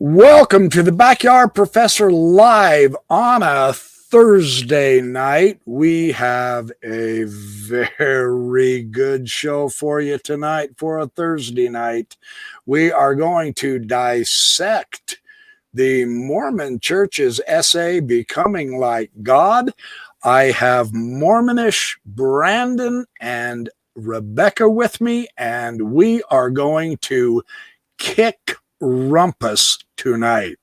Welcome to the Backyard Professor Live on a Thursday night. We have a very good show for you tonight for a Thursday night. We are going to dissect the Mormon Church's essay, Becoming Like God. I have Mormon-ish Brandon and Rebecca with me, and we are going to kick rumpus tonight.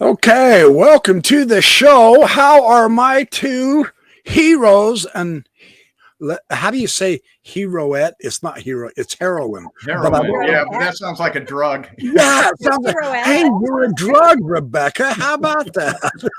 Okay, welcome to the show. How are my two heroes? And how do you say heroette? It's not hero, it's heroin. Yeah, but that sounds like a drug. Yeah, it sounds like, hey, you're a drug, Rebecca. How about that?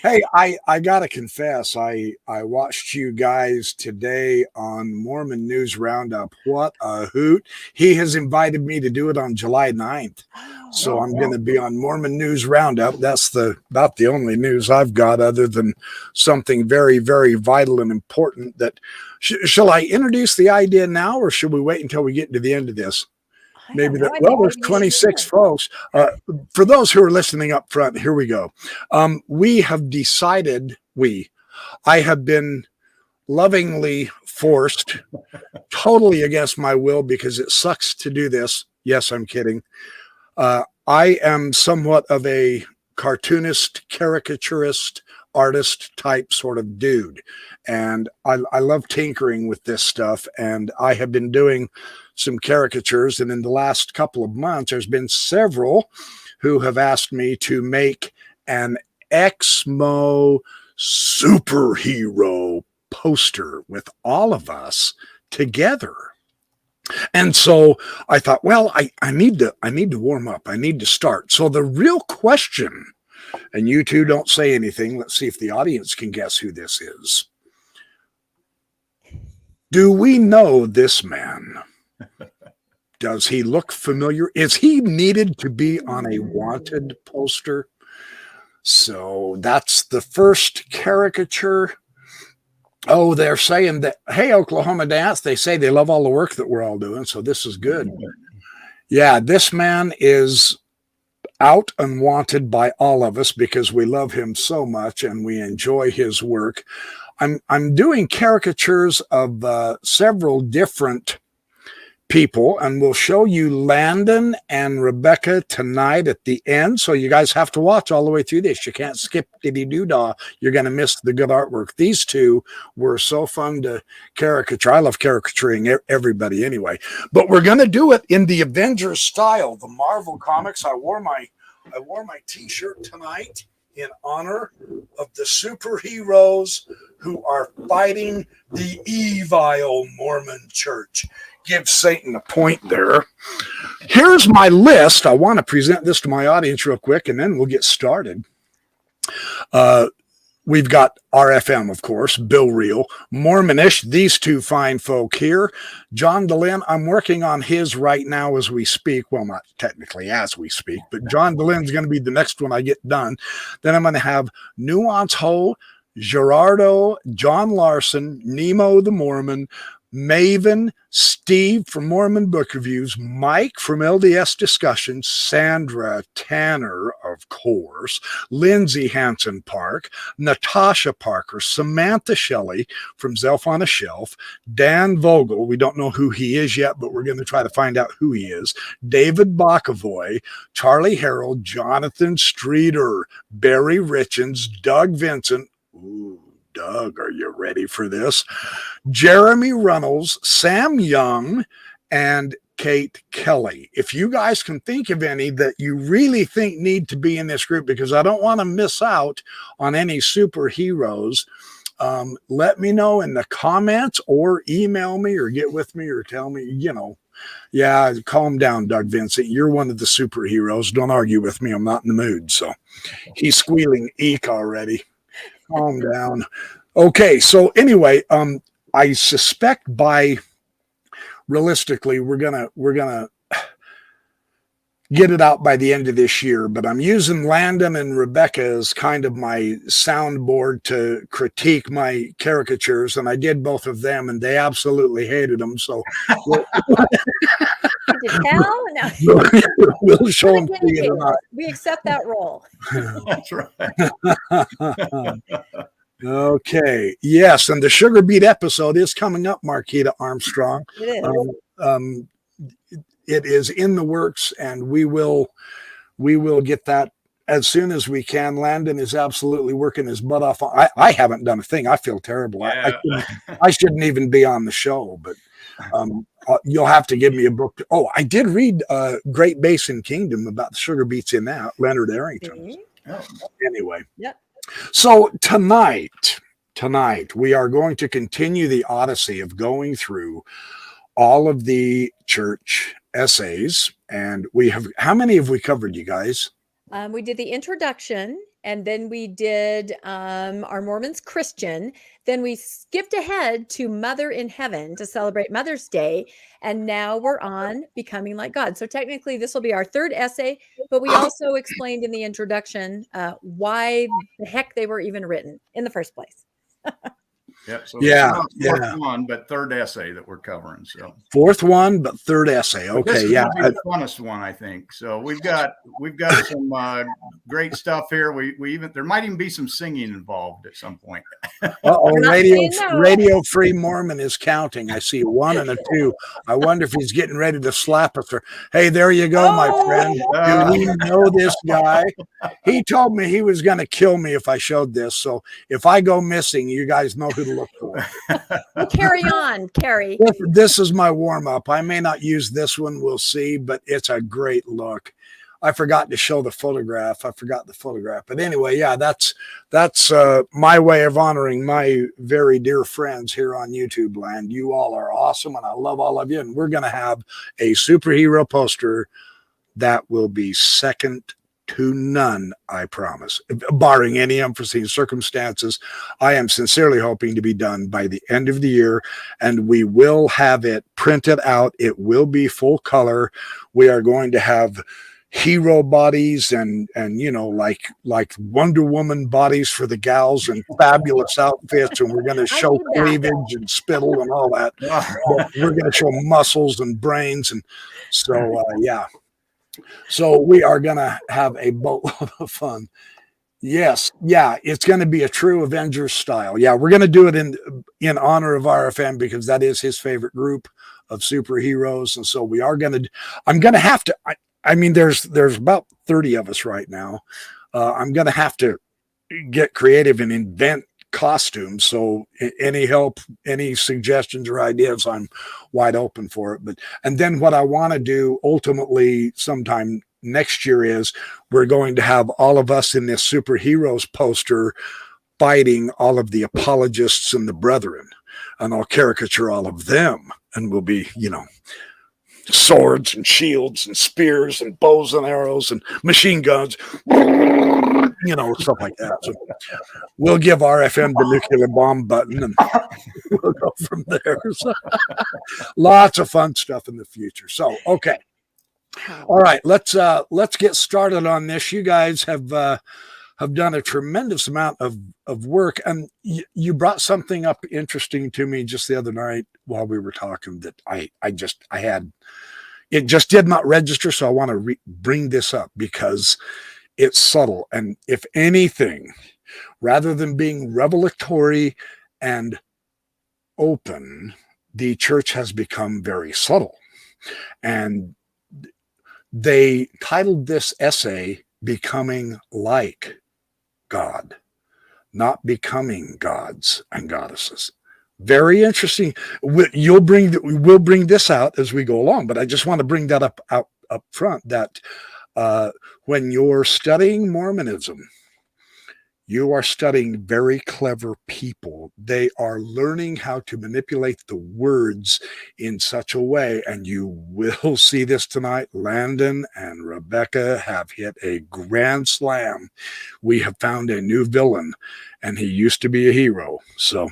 Hey, I gotta confess, I watched you guys today on Mormon News Roundup. What a hoot. He has invited me to do it on July 9th. So I'm going to be on Mormon News Roundup. That's about the only news I've got other than something very, very vital and important. That shall I introduce the idea now, or should we wait until we get to the end of this? Maybe that. Well, there's 26 folks. For those who are listening up front, here we go. We have decided. I have been lovingly forced, totally against my will, because it sucks to do this. Yes, I'm kidding. I am somewhat of a cartoonist, caricaturist, artist type sort of dude. And I love tinkering with this stuff. And I have been doing some caricatures. And in the last couple of months, there's been several who have asked me to make an Exmo superhero poster with all of us together. And so I thought, well, I need to warm up. I need to start. So the real question, and you two don't say anything. Let's see if the audience can guess who this is. Do we know this man? Does he look familiar? Is he needed to be on a wanted poster? So that's the first caricature. Oh, they're saying that, hey, Oklahoma Dance, they say they love all the work that we're all doing. So this is good. Yeah, this man is out and wanted by all of us because we love him so much and we enjoy his work. I'm doing caricatures of several different people, and we'll show you Landon and Rebecca tonight at the end. So you guys have to watch all the way through this. You can't skip diddy-doo-dah. You're going to miss the good artwork. These two were so fun to caricature. I love caricaturing everybody anyway. But we're going to do it in the Avengers style, the Marvel comics. I wore my t-shirt tonight in honor of the superheroes who are fighting the evil Mormon Church. Give Satan a point there. Here's my list. I want to present this to my audience real quick, and then we'll get started. We've got RFM, of course, Bill Reel, Mormon-ish, these two fine folk here. John DeLynn, I'm working on his right now as we speak. Well, not technically as we speak, but John DeLynn's going to be the next one I get done. Then I'm going to have Nuance Ho, Gerardo, John Larson, Nemo the Mormon, Maven, Steve from Mormon Book Reviews, Mike from LDS Discussions, Sandra Tanner, of course, Lindsay Hansen Park, Natasha Parker, Samantha Shelley from Zelf on a Shelf, Dan Vogel, we don't know who he is yet, but we're going to try to find out who he is, David Bakavoy, Charlie Harold, Jonathan Streeter, Barry Richens, Doug Vincent. Ooh, Doug, are you ready for this? Jeremy Runnels, Sam Young, and Kate Kelly. If you guys can think of any that you really think need to be in this group, because I don't want to miss out on any superheroes, let me know in the comments or email me or get with me or tell me, yeah, calm down, Doug Vincent. You're one of the superheroes. Don't argue with me. I'm not in the mood. So he's squealing eek already. Calm down. Okay. So anyway, I suspect realistically, we're gonna get it out by the end of this year, but I'm using Landon and Rebecca as kind of my soundboard to critique my caricatures, and I did both of them, and they absolutely hated them. So we'll show them to you tonight. We accept that role. That's right. Okay. Yes, and the sugar beet episode is coming up, Marquita Armstrong. It is. It is in the works, and we will get that as soon as we can. Landon is absolutely working his butt off. I haven't done a thing. I feel terrible. Yeah. I shouldn't even be on the show, but you'll have to give me a book. I did read Great Basin Kingdom about the sugar beets in that, Leonard Arrington. Anyway. Yep. So tonight we are going to continue the odyssey of going through all of the church essays, and we have, how many have we covered, you guys? We did the introduction, and then we did our Mormons Christian. Then we skipped ahead to Mother in Heaven to celebrate Mother's Day, and now we're on Becoming Like God. So technically this will be our third essay, but we also explained in the introduction why the heck they were even written in the first place. Yep. So fourth one, but third essay that we're covering. So fourth one, but third essay. Okay, this is the funnest one, I think. So we've got some great stuff here. We even, there might even be some singing involved at some point. Radio Free Mormon is counting. I see 1 and a 2. I wonder if he's getting ready to slap us. Hey, there you go, my friend. Do you know this guy? He told me he was going to kill me if I showed this. So if I go missing, you guys know who to look for. Well, carry on, Carrie. This is my warm-up. I may not use this one. We'll see, but it's a great look. I forgot to show the photograph. But anyway, yeah, that's my way of honoring my very dear friends here on YouTube land. You all are awesome, and I love all of you. And we're going to have a superhero poster that will be second to none, I promise, barring any unforeseen circumstances. I am sincerely hoping to be done by the end of the year, and we will have it printed out. It will be full color. We are going to have hero bodies and like Wonder Woman bodies for the gals and fabulous outfits, and we're going to show cleavage and spittle and all that. We're going to show muscles and brains, and so yeah. So we are going to have a boatload of fun. Yes. Yeah. It's going to be a true Avengers style. Yeah. We're going to do it in honor of RFM because that is his favorite group of superheroes. And so we are going to, I'm going to have to, I mean, there's about 30 of us right now. I'm going to have to get creative and invent costumes. So any help, any suggestions or ideas, I'm wide open for it. And then what I want to do ultimately sometime next year is we're going to have all of us in this superheroes poster fighting all of the apologists and the brethren, and I'll caricature all of them, and we'll be, swords and shields and spears and bows and arrows and machine guns, stuff like that. So we'll give RFM the nuclear bomb button, and we'll go from there. So, lots of fun stuff in the future. So, okay. All right, let's get started on this. You guys have done a tremendous amount of work, and you brought something up interesting to me just the other night while we were talking that it just did not register. So I want to bring this up because it's subtle. And if anything, rather than being revelatory and open, the church has become very subtle. And they titled this essay Becoming Like God, not becoming gods and goddesses. Very interesting. We'll bring this out as we go along, but I just want to bring that up front, that when you're studying Mormonism, you are studying very clever people. They are learning how to manipulate the words in such a way, and you will see this tonight. Landon and Rebecca have hit a grand slam. We have found a new villain, and he used to be a hero. So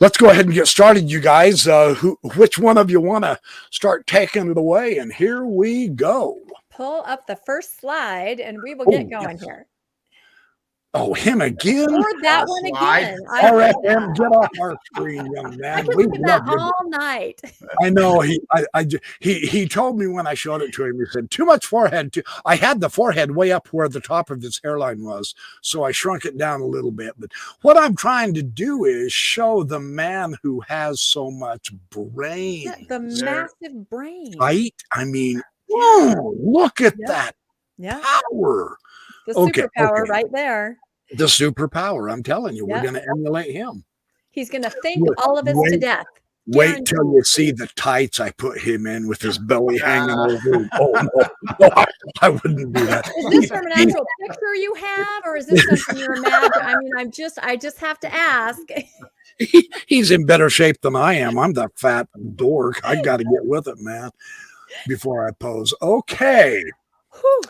let's go ahead and get started, you guys. Which one of you want to start taking it away? And here we go. Pull up the first slide, and we will get going here. Oh, him again? Or that one again. All right, get off our screen, young man. I can look at that all night. I know. He told me when I showed it to him, he said, too much forehead. I had the forehead way up where the top of his hairline was, so I shrunk it down a little bit. But what I'm trying to do is show the man who has so much brain. Yeah, the massive brain. Right? I mean, whoa, look at that power. The superpower right there. The superpower. I'm telling you, we're going to emulate him. He's going to think all of us to death. Wait till you see the tights I put him in with his belly hanging over. Oh, no, I wouldn't do that. Is this from an actual picture you have, or is this something you're imagining? I mean, I just have to ask. He's in better shape than I am. I'm the fat dork. I got to get with it, man, before I pose. Okay. Whew.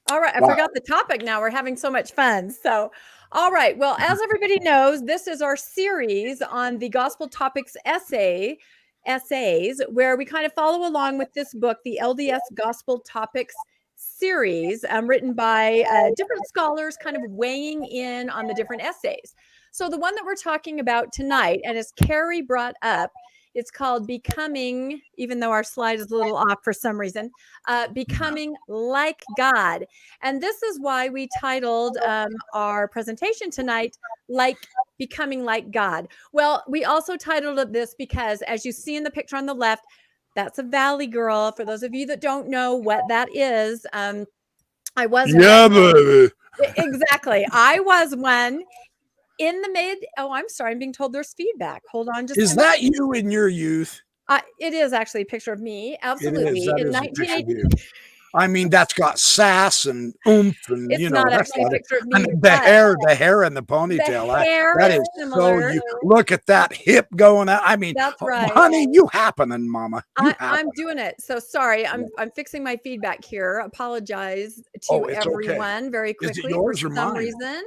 All right. I forgot the topic now. We're having so much fun. So, all right. Well, as everybody knows, this is our series on the Gospel Topics essays, where we kind of follow along with this book, the LDS Gospel Topics series, written by different scholars kind of weighing in on the different essays. So the one that we're talking about tonight, and as Carrie brought up, it's called Becoming, even though our slide is a little off for some reason, Becoming Like God. And this is why we titled our presentation tonight, Becoming Like God. Well, we also titled it this because, as you see in the picture on the left, that's a Valley girl. For those of you that don't know what that is, I was baby. Exactly. I was one. In the I'm sorry, I'm being told there's feedback. Hold on. Is that you in your youth? It is actually a picture of me. Absolutely. In 1980. I mean, that's got sass and oomph, and it's not actually a picture of me. And the hair and the ponytail. That is similar. So you look at that hip going out. I mean, that's right. Honey, you happening, mama. I'm doing it. So sorry, I'm fixing my feedback here. Apologize to everyone very quickly. Is it yours for or some mine? reason.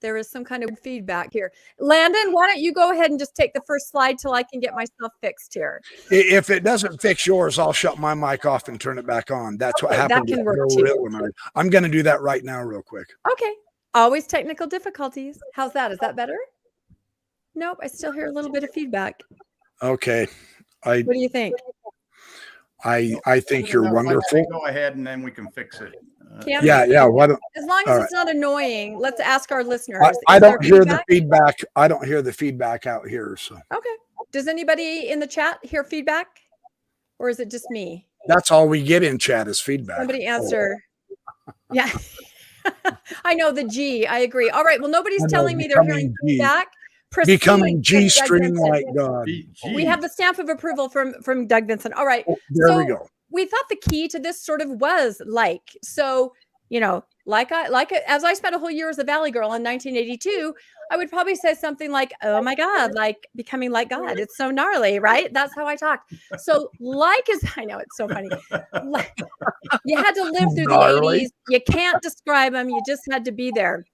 There is some kind of feedback here. Landon, why don't you go ahead and just take the first slide till I can get myself fixed here. If it doesn't fix yours, I'll shut my mic off and turn it back on. That's what happened. That can work too. I'm going to do that right now real quick. Okay. Always technical difficulties. How's that? Is that better? Nope. I still hear a little bit of feedback. Okay. What do you think? I think you're wonderful. Go ahead and then we can fix it. Yeah. Why don't, as long as it's not annoying, let's ask our listeners. I don't hear the feedback. I don't hear the feedback out here. So okay. Does anybody in the chat hear feedback, or is it just me? That's all we get in chat is feedback. Somebody answer. Yeah, I know the G. I agree. All right. Well, nobody's telling me they're hearing feedback. Becoming G-string like God. We have the stamp of approval from Doug Vincent. All right. There we go. We thought the key to this sort of was like. So, as I spent a whole year as a Valley girl in 1982, I would probably say something like, oh my God, like becoming like God. It's so gnarly, right? That's how I talked. So I know it's so funny. You had to live through the 80s. You can't describe them. You just had to be there.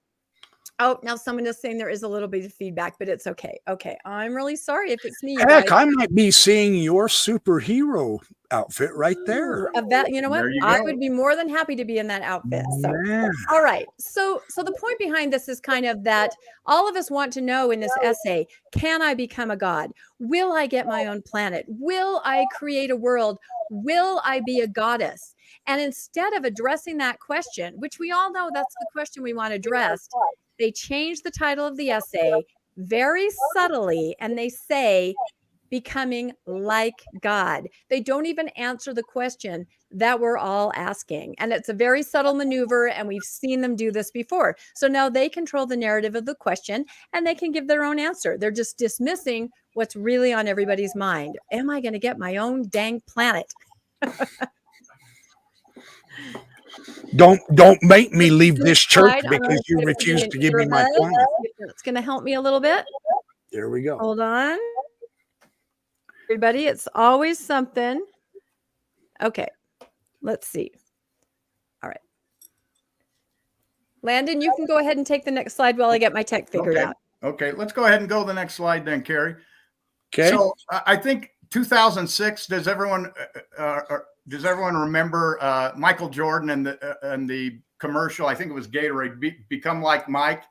Oh, now someone is saying there is a little bit of feedback, but it's okay. Okay. I'm really sorry if it's me. You Heck, guys. I might be seeing your superhero outfit right there. Ooh, you know what? There you I go. would be more than happy to be in that outfit. So, Man. all right. So the point behind this is kind of that all of us want to know in this essay, can I become a god? Will I get my own planet? Will I create a world? Will I be a goddess? And instead of addressing that question, which we all know that's the question we want addressed, they change the title of the essay very subtly and they say, becoming like God. They don't even answer the question that we're all asking. And it's a very subtle maneuver, and we've seen them do this before. So now they control the narrative of the question and they can give their own answer. They're just dismissing what's really on everybody's mind. Am I going to get my own dang planet? Don't make me leave this church because you refuse refuse to give me my planet. It's going to help me a little bit. There we go. Hold on. Everybody, it's always something. Okay, let's see. All right. Landon, you can go ahead and take the next slide while I get my tech figured out. Okay, let's go ahead and go to the next slide then, Carrie. Okay. So I think 2006. Does everyone remember Michael Jordan and the commercial? I think it was Gatorade. Become like Mike.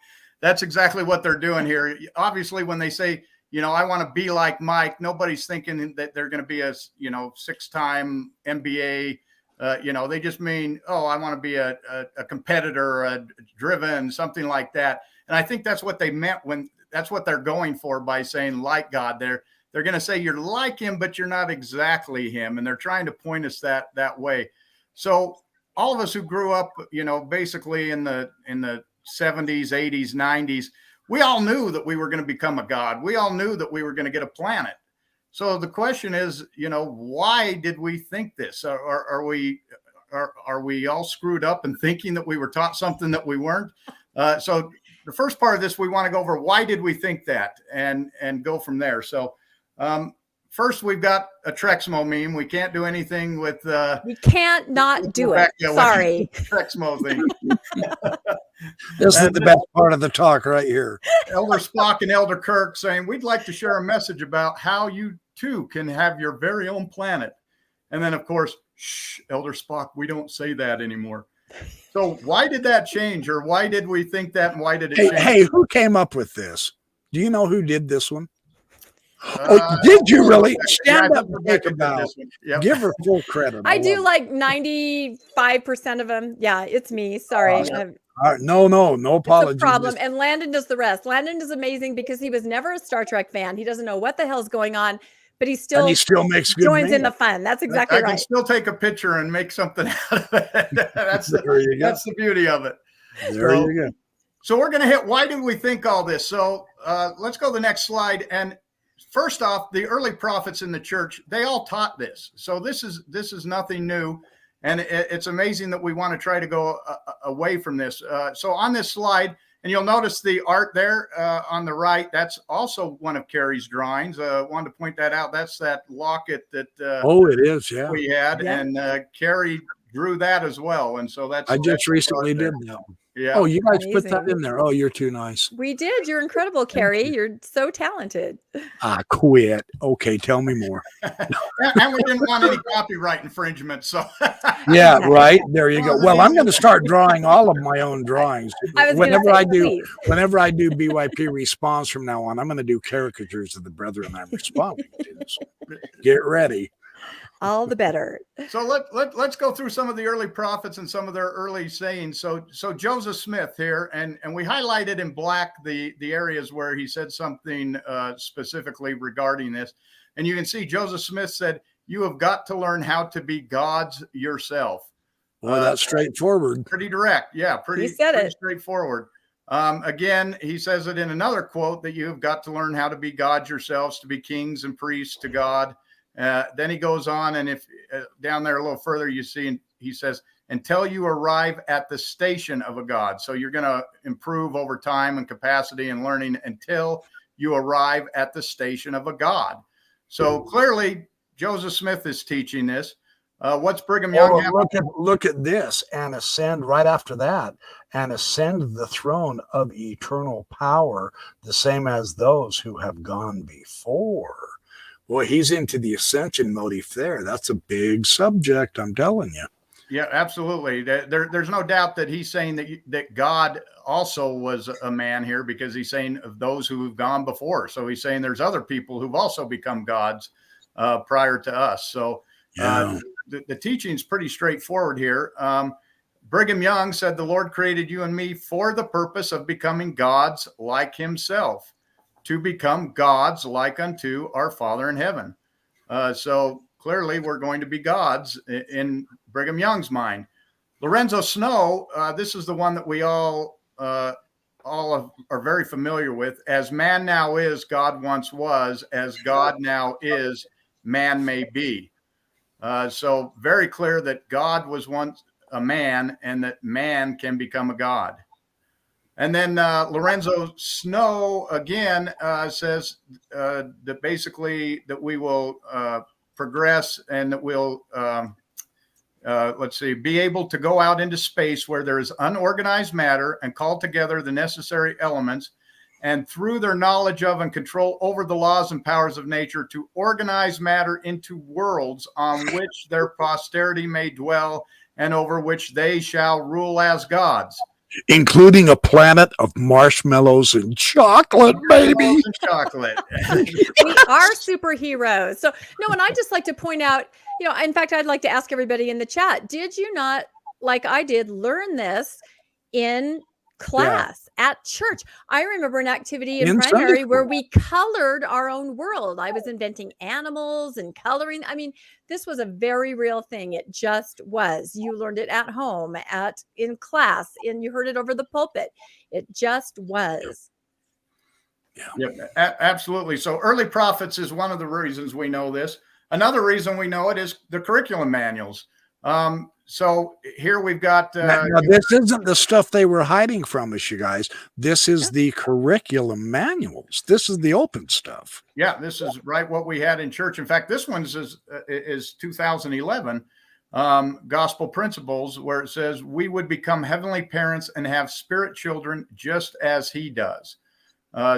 That's exactly what they're doing here. Obviously, when they say, I want to be like Mike, nobody's thinking that they're going to be a 6-time NBA. They just mean, I want to be a competitor, driven, something like that. And I think that's what they meant that's what they're going for by saying like God. They're going to say you're like him, but you're not exactly him. And they're trying to point us that way. So all of us who grew up, basically in the 70s, 80s, 90s, we all knew that we were going to become a god. We all knew that we were going to get a planet. So the question is, why did we think this? Are we all screwed up and thinking that we were taught something that we weren't? So the first part of this, we want to go over why did we think that and go from there. So first, we've got a Trexmo meme. We can't do anything with. We can't not do it. Sorry. Trexmo thing. This is the best part of the talk right here. Elder Spock and Elder Kirk saying, we'd like to share a message about how you too can have your very own planet. And then, of course, shh, Elder Spock, we don't say that anymore. So why did that change, or why did we think that, and why did it change? Hey, who came up with this? Do you know who did this one? Did you really? Stand up and take a bow. Yep. Give her full credit. I do like 95% of them. Yeah, it's me. Sorry. No apologies. It's a problem. And Landon does the rest. Landon is amazing because he was never a Star Trek fan. He doesn't know what the hell's going on, but he still makes good joins in the fun. That's exactly right. I can still take a picture and make something out of it. That's the beauty of it. There you go. So we're going to hit, why did we think all this? So let's go to the next slide. And first off, the early prophets in the church, they all taught this. So this is nothing new. And it's amazing that we want to try to go away from this. So on this slide, and you'll notice the art there on the right, that's also one of Carrie's drawings. Wanted to point that out. That's that locket that it is, yeah. we had. Yeah. And Carrie drew that as well. And so I just recently did that one. Yeah. Oh, you guys put that in there. Oh, you're too nice. We did. You're incredible, Carrie. You're so talented. I quit. Okay, tell me more. And we didn't want any copyright infringement. So yeah, right. There you go. Well, I'm going to start drawing all of my own drawings. Whenever I do BYP response from now on, I'm going to do caricatures of the brethren I'm responding to. So get ready. All the better. So let's go through some of the early prophets and some of their early sayings. So Joseph Smith here, and we highlighted in black the areas where he said something specifically regarding this. And you can see Joseph Smith said, "You have got to learn how to be gods yourself." Well, that's straightforward. Pretty direct. Yeah, pretty straightforward. Again, he says it in another quote that you have got to learn how to be gods yourselves, to be kings and priests to God. Then he goes on, and if down there a little further, you see, he says, until you arrive at the station of a god. So you're going to improve over time and capacity and learning until you arrive at the station of a god. So clearly, Joseph Smith is teaching this. What's Brigham Young? Look at this, and ascend right after that, and ascend the throne of eternal power, the same as those who have gone before. Boy, he's into the ascension motif there. That's a big subject, I'm telling you. Yeah, absolutely. There's no doubt that he's saying that God also was a man here, because he's saying of those who have gone before. So he's saying there's other people who've also become gods prior to us. So the teaching is pretty straightforward here. Brigham Young said, the Lord created you and me for the purpose of becoming gods like himself, to become gods like unto our Father in heaven. So clearly we're going to be gods in Brigham Young's mind. Lorenzo Snow, this is the one that we all are very familiar with. As man now is, God once was. As God now is, man may be. So very clear that God was once a man, and that man can become a god. And then Lorenzo Snow again says that basically that we will progress, and that we'll be able to go out into space where there is unorganized matter, and call together the necessary elements, and through their knowledge of and control over the laws and powers of nature, to organize matter into worlds on which their posterity may dwell, and over which they shall rule as gods. Including a planet of marshmallows and chocolate, baby. And chocolate. We are superheroes. So, no, and I'd just like to point out, in fact, I'd like to ask everybody in the chat, did you not, like I did, learn this in class at church? I remember an activity in primary where we colored our own world. I was inventing animals and coloring. I mean, this was a very real thing. It just was. You learned it at home, in class, and you heard it over the pulpit. It just was. Yeah, absolutely. So early prophets is one of the reasons we know this. Another reason we know it is the curriculum manuals. So here we've got. Now, this isn't the stuff they were hiding from us, you guys. This is the curriculum manuals. This is the open stuff. Yeah, this is right what we had in church. In fact, this one is 2011, Gospel Principles, where it says we would become heavenly parents and have spirit children just as he does.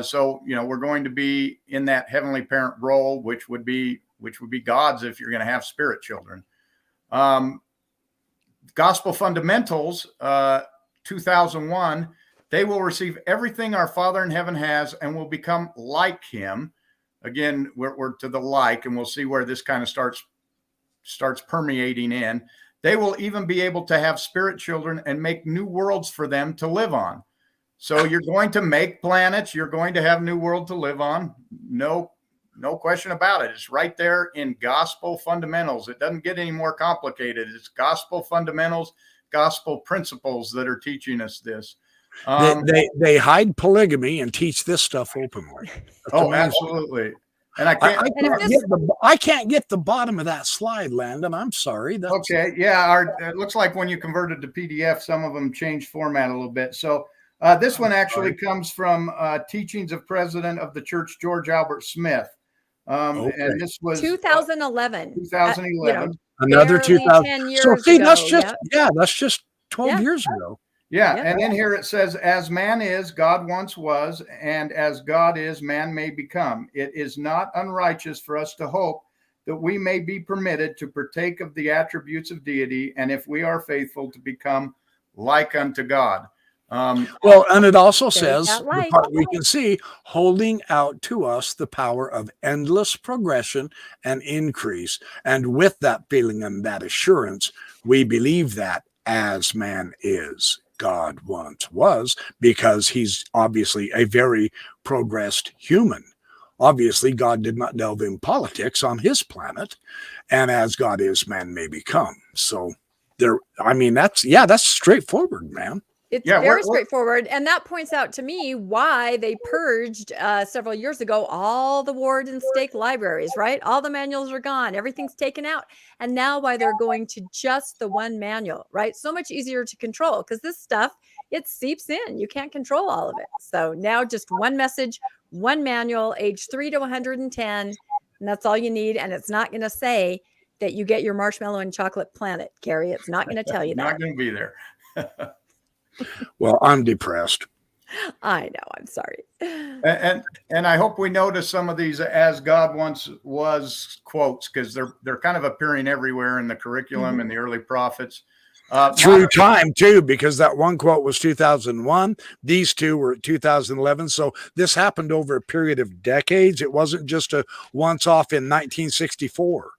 So we're going to be in that heavenly parent role, which would be God's if you're going to have spirit children. Gospel Fundamentals, 2001, they will receive everything our Father in heaven has and will become like him. Again, we're to the like, and we'll see where this kind of starts permeating in. They will even be able to have spirit children and make new worlds for them to live on. So you're going to make planets. You're going to have new world to live on. No question about it. It's right there in Gospel Fundamentals. It doesn't get any more complicated. It's Gospel Fundamentals, Gospel Principles that are teaching us this. They hide polygamy and teach this stuff openly. Absolutely. And I can't get the bottom of that slide, Landon. I'm sorry. Okay. Yeah. It looks like when you converted to PDF, some of them changed format a little bit. So this one actually comes from Teachings of President of the Church, George Albert Smith. And this was 2011. 2011. Another 2000. 10 years so see, ago. That's just 12 years ago. Yeah. And then here it says, as man is, God once was, and as God is, man may become. It is not unrighteous for us to hope that we may be permitted to partake of the attributes of deity, and if we are faithful, to become like unto God. And it also says, the part we can see, holding out to us the power of endless progression and increase. And with that feeling and that assurance, we believe that as man is, God once was, because he's obviously a very progressed human. Obviously, God did not delve in politics on his planet, and as God is, man may become. So that's straightforward, man. It's very straightforward. And that points out to me why they purged several years ago all the ward and stake libraries, right? All the manuals are gone. Everything's taken out. And now why they're going to just the one manual, right? So much easier to control, because this stuff, it seeps in. You can't control all of it. So now just one message, one manual, age 3 to 110. And that's all you need. And it's not going to say that you get your marshmallow and chocolate planet, Carrie. It's not going to tell you that. Not going to be there. Well, I'm depressed. I know. I'm sorry. And I hope we notice some of these "as God once was" quotes, because they're kind of appearing everywhere in the curriculum and the early prophets. Through time too, because that one quote was 2001. These two were 2011. So this happened over a period of decades. It wasn't just a once off in 1964.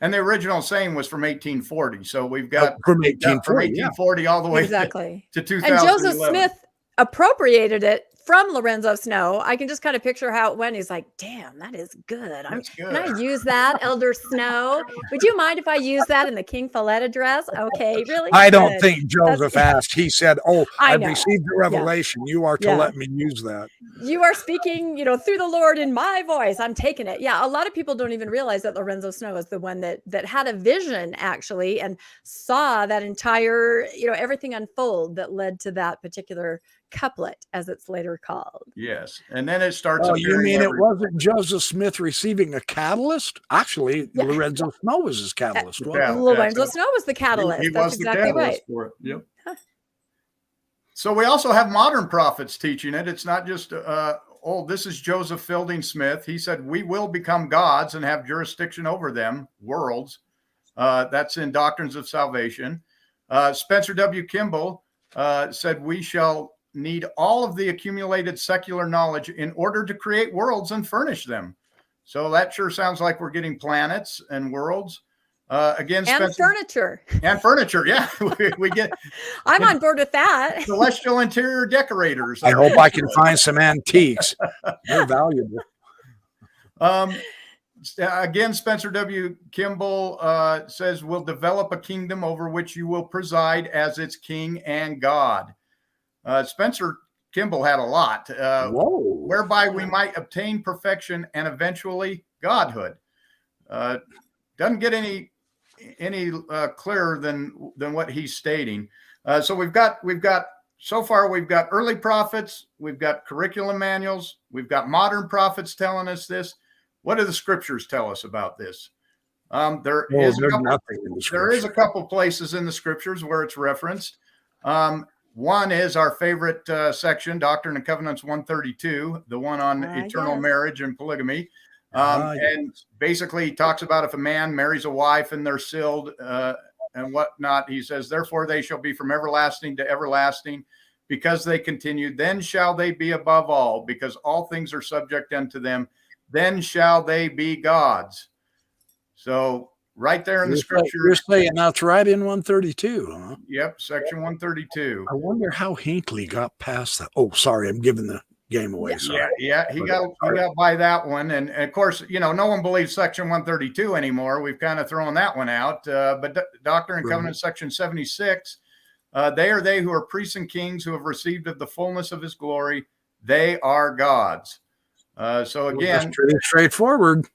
And the original saying was from 1840. So we've got from 1840 all the way exactly to 2011. And Joseph Smith appropriated it from Lorenzo Snow. I can just kind of picture how it went. He's like, damn, that is good. Can I use that, Elder Snow? Would you mind if I use that in the King Follett address? Okay, really? I don't think Joseph asked. He said, oh, I've received the revelation. Yeah. You are to let me use that. You are speaking, through the Lord in my voice. I'm taking it. Yeah, a lot of people don't even realize that Lorenzo Snow is the one that had a vision, actually, and saw that entire, everything unfold that led to that particular couplet, as it's later called. Yes. And then it starts. Oh, you mean it wasn't Joseph Smith receiving a catalyst? Actually, Lorenzo Snow was his catalyst. Lorenzo Snow was the catalyst. He That's was the exactly catalyst right. for it. Yep. So we also have modern prophets teaching it. It's not just, this is Joseph Fielding Smith. He said, we will become gods and have jurisdiction over them, worlds. That's in Doctrines of Salvation. Spencer W. Kimball said, we shall need all of the accumulated secular knowledge in order to create worlds and furnish them. So that sure sounds like we're getting planets and worlds. Again, and furniture. And furniture, yeah. we get. I'm on board with that. Celestial interior decorators. I hope I can find some antiques. They're valuable. Again, Spencer W. Kimball says, we'll develop a kingdom over which you will preside as its king and God. Spencer Kimball had a lot, whereby we might obtain perfection and eventually godhood. Doesn't get any clearer than what he's stating. So we've got so far we've got early prophets, we've got curriculum manuals, we've got modern prophets telling us this. What do the scriptures tell us about this? There is a couple places in the scriptures where it's referenced. One is our favorite section, Doctrine and Covenants 132, the one on eternal marriage and polygamy. And basically he talks about if a man marries a wife and they're sealed and whatnot, he says, therefore they shall be from everlasting to everlasting because they continue. Then shall they be above all, because all things are subject unto them. Then shall they be gods. So right there in the scripture. You're saying that's right in 132, huh? Yep, section 132. I wonder how Hinckley got past that. Oh, sorry, I'm giving the game away. Yeah, he got by that one. And of course, no one believes section 132 anymore. We've kind of thrown that one out. But Doctrine and Covenants section 76, they are they who are priests and kings who have received of the fullness of his glory. They are gods. So again, that's pretty straightforward.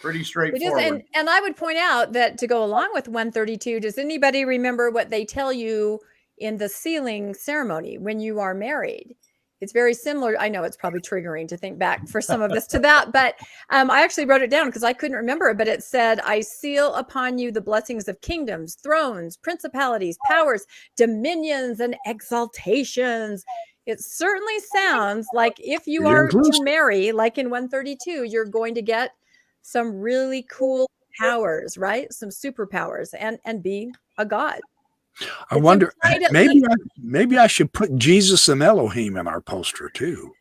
Pretty straightforward. And I would point out that to go along with 132, does anybody remember what they tell you in the sealing ceremony when you are married? It's very similar. I know it's probably triggering to think back for some of this to that, but I actually wrote it down because I couldn't remember it, but it said, I seal upon you the blessings of kingdoms, thrones, principalities, powers, dominions, and exaltations. It certainly sounds like if you are to marry, like in 132, you're going to get some really cool powers, right? Some superpowers and be a god. I wonder, maybe I should put Jesus and Elohim in our poster too.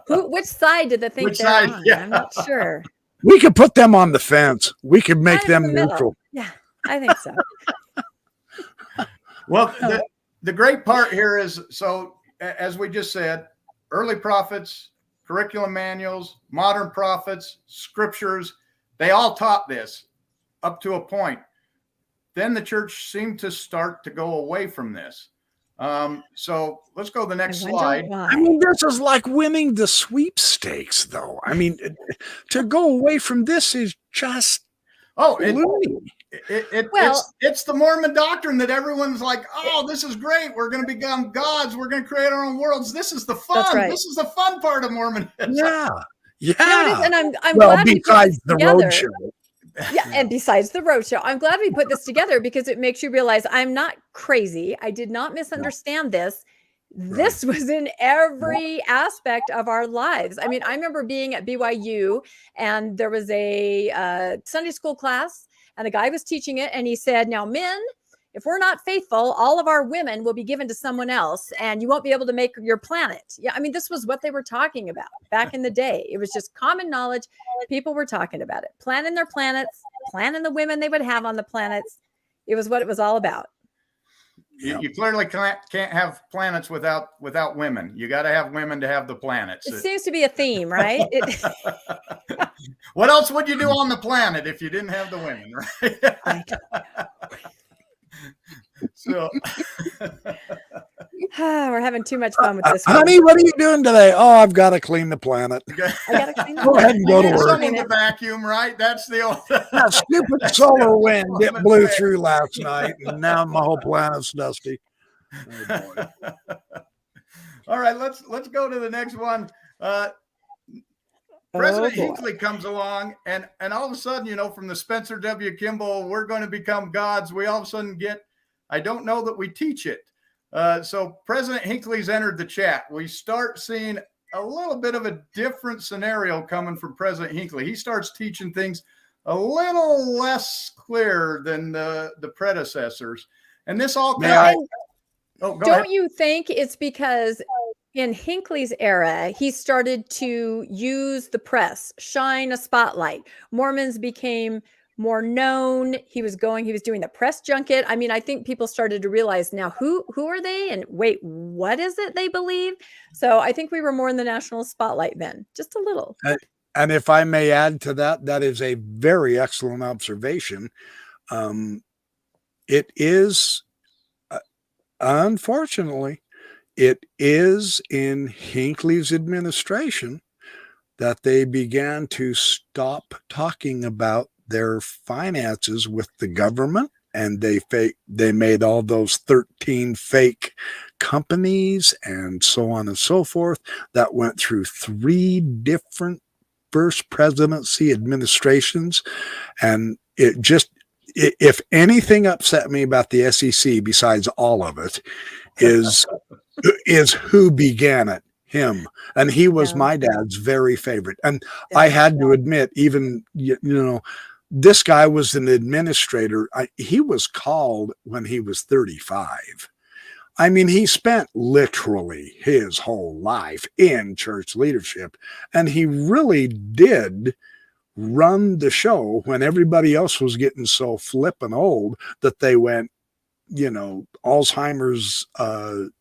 Which side did they think they're on? Yeah. I'm not sure. We could put them on the fence. We could make them neutral. Yeah, I think so. Well, the great part here is, so as we just said, early prophets, curriculum manuals, modern prophets, scriptures, they all taught this up to a point. Then the church seemed to start to go away from this. So let's go to the next slide. I mean, this is like winning the sweepstakes, though. I mean, to go away from this is just it's the Mormon doctrine that everyone's like, oh, this is great. We're going to become gods. We're going to create our own worlds. This is the fun. Right. This is the fun part of Mormonism. Yeah. No, it is, and I'm glad besides the road show. Yeah, and besides the roadshow, I'm glad we put this together because it makes you realize I'm not crazy. I did not misunderstand this. This was in every aspect of our lives. I mean, I remember being at BYU and there was a Sunday school class and the guy was teaching it and he said, now men, if we're not faithful, all of our women will be given to someone else and you won't be able to make your planet. Yeah, I mean, this was what they were talking about back in the day. It was just common knowledge. People were talking about it, planning their planets, planning the women they would have on the planets. It was what it was all about. You clearly can't have planets without women. You got to have women to have the planets. It seems to be a theme, right? What else would you do on the planet if you didn't have the women, right? I don't know. So we're having too much fun with this. Honey, what are you doing today? Oh, I've got to clean the planet. I gotta clean Go ahead and go to work. Someone to vacuum, right? That's the old. That stupid solar wind it blew through last night, and now my whole planet's dusty. Oh, boy. All right, let's go to the next one. President Hinckley comes along, and all of a sudden, you know, from the Spencer W. Kimball, we're going to become gods. We all of a sudden get, I don't know that we teach it. So President Hinckley's entered the chat. We start seeing a little bit of a different scenario coming from President Hinckley. He starts teaching things a little less clear than the predecessors. And this all don't ahead. You think it's because in Hinckley's era, he started to use the press, shine a spotlight. Mormons became more known. He was doing the press junket. I mean, I think people started to realize now who are they? And wait, what is it they believe? So I think we were more in the national spotlight then, just a little. And if I may add to that, that is a very excellent observation. It is, unfortunately, it is in Hinckley's administration that they began to stop talking about their finances with the government, and they made all those 13 fake companies and so on and so forth that went through 3 different first presidency administrations. And it just, if anything upset me about the SEC besides all of it is who began it, him. And he was my dad's very favorite. And I had to admit, even, you know, this guy was an administrator. He was called when he was 35. I mean, he spent literally his whole life in church leadership, and he really did run the show when everybody else was getting so flippin' old that they went, you know, Alzheimer's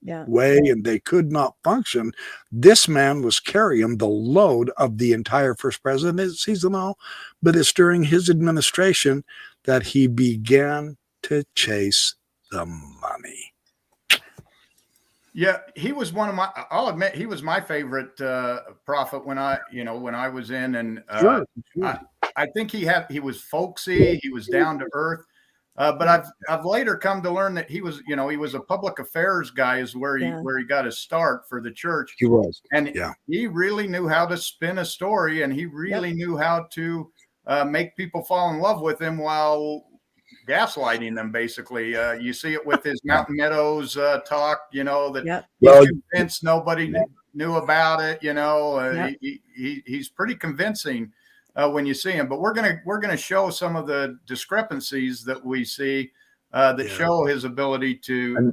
way, and they could not function. This man was carrying the load of the entire first presidency and all, but it's during his administration that he began to chase the money. Yeah, he was one of my, I'll admit, he was my favorite prophet when I was in, and Sure. I think he was folksy, he was down to earth. But I've later come to learn that he was a public affairs guy, is where he got his start for the church. He was, and he really knew how to spin a story, and he really knew how to make people fall in love with him while gaslighting them. Basically, you see it with his Mountain Meadows talk. You know that he's convinced nobody knew about it. You know, he's pretty convincing. When you see him, but we're gonna show some of the discrepancies that we see that show his ability to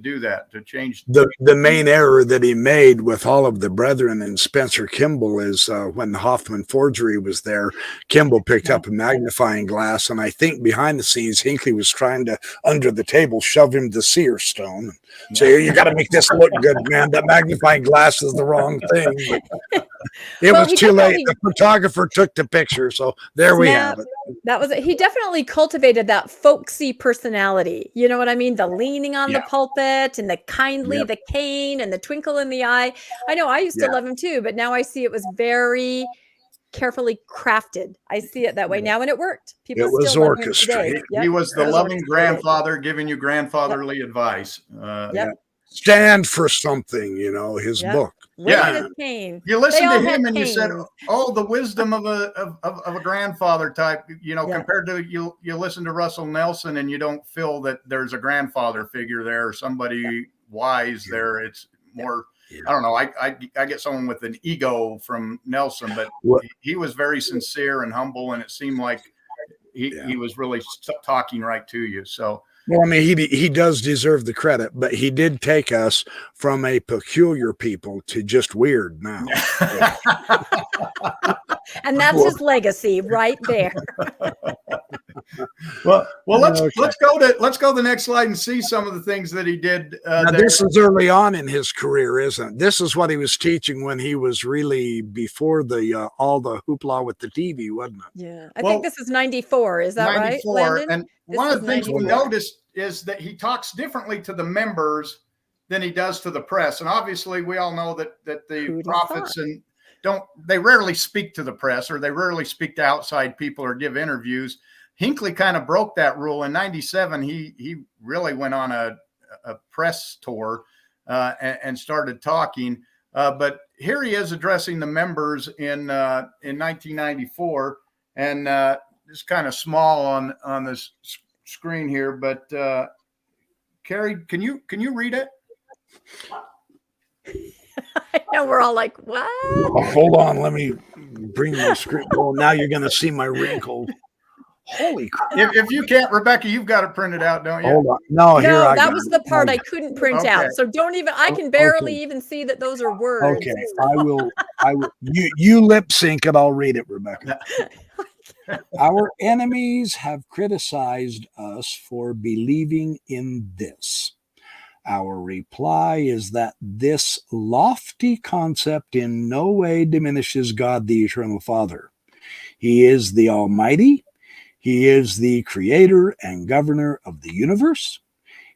do that, to change. The main error that he made with all of the brethren and Spencer Kimball is when the Hoffman forgery was there, Kimball picked up a magnifying glass, and I think behind the scenes, Hinckley was trying to, under the table, shove him the seer stone. So you got to make this look good, man. That magnifying glass is the wrong thing. But it was too late. The photographer took the picture, so there we have it. That was it. He definitely cultivated that folksy personality. You know what I mean? The leaning on the pulpit and the kindly, the cane and the twinkle in the eye. I know I used to love him too, but now I see it was very carefully crafted. I see it that way now, and it worked. People it was still orchestrated. He was the loving grandfather giving you grandfatherly advice. stand for something, his Yep. book. Women with cane. You listen They to all had him and you said, canes. "Oh, the wisdom of a grandfather type." Yeah. Compared to you listen to Russell Nelson and you don't feel that there's a grandfather figure there or somebody wise there. It's more. Yeah. I don't know. I get someone with an ego from Nelson, but he was very sincere and humble, and it seemed like he was really talking right to you. So. Well, I mean, he does deserve the credit, but he did take us from a peculiar people to just weird now. And that's his legacy right there. Well, let's go to the next slide and see some of the things that he did. Now, this is early on in his career, isn't it? This is what he was teaching when he was really before the all the hoopla with the TV, wasn't it? Yeah, I think this is 94. Is that 94, right, Landon? And one of the things we noticed is that he talks differently to the members than he does to the press. And obviously, we all know that the prophets they rarely speak to the press, or they rarely speak to outside people or give interviews. Hinckley kind of broke that rule in '97. He really went on a press tour and started talking. But here he is addressing the members in 1994, and it's kind of small on this screen here. But Carrie, can you read it? I know we're all like, what? Oh, hold on, let me bring my script. Well, now you're going to see my wrinkle. Holy crap. If you can't, Rebecca, you've got it printed out, don't you? Hold on. No, here I that was the part I couldn't print out. So don't even, I can barely even see that those are words. Okay, I will. You lip sync it. I'll read it, Rebecca. Our enemies have criticized us for believing in this. Our reply is that this lofty concept in no way diminishes God, the Eternal Father. He is the Almighty. He is the creator and governor of the universe.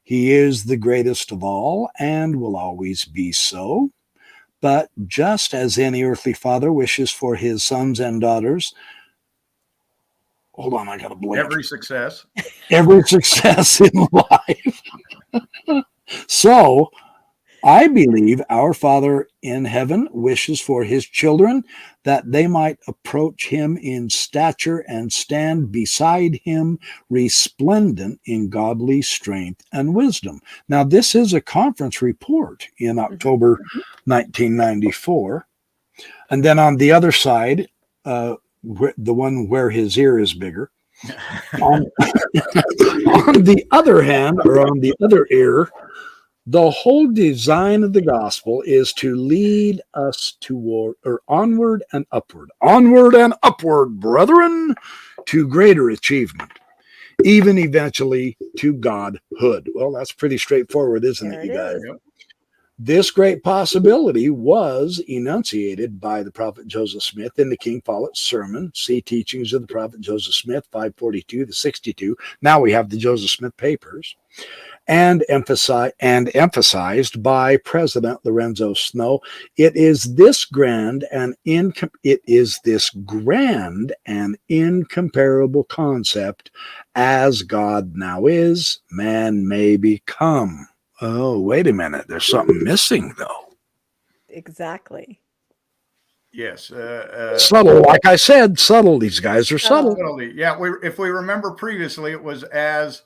He is the greatest of all and will always be so. But just as any earthly father wishes for his sons and daughters, hold on, I got to blink. Every success in life. So, I believe our Father in heaven wishes for his children that they might approach him in stature and stand beside him resplendent in godly strength and wisdom. Now, this is a conference report in October 1994. And then on the other side, the one where his ear is bigger, on the other hand, or on the other ear, the whole design of the gospel is to lead us toward, or onward and upward, brethren, to greater achievement, even eventually to godhood. Well, that's pretty straightforward, isn't it, you guys? This great possibility was enunciated by the prophet Joseph Smith in the King Follett's sermon. See Teachings of the Prophet Joseph Smith, 542 to 62. Now we have the Joseph Smith papers. And emphasized by President Lorenzo Snow. It is this grand and incomparable concept, as God now is, man may become. Oh, wait a minute. There's something missing, though. Exactly. Yes. Subtle. Like I said, subtle. These guys are subtle. Yeah. If we remember previously, it was as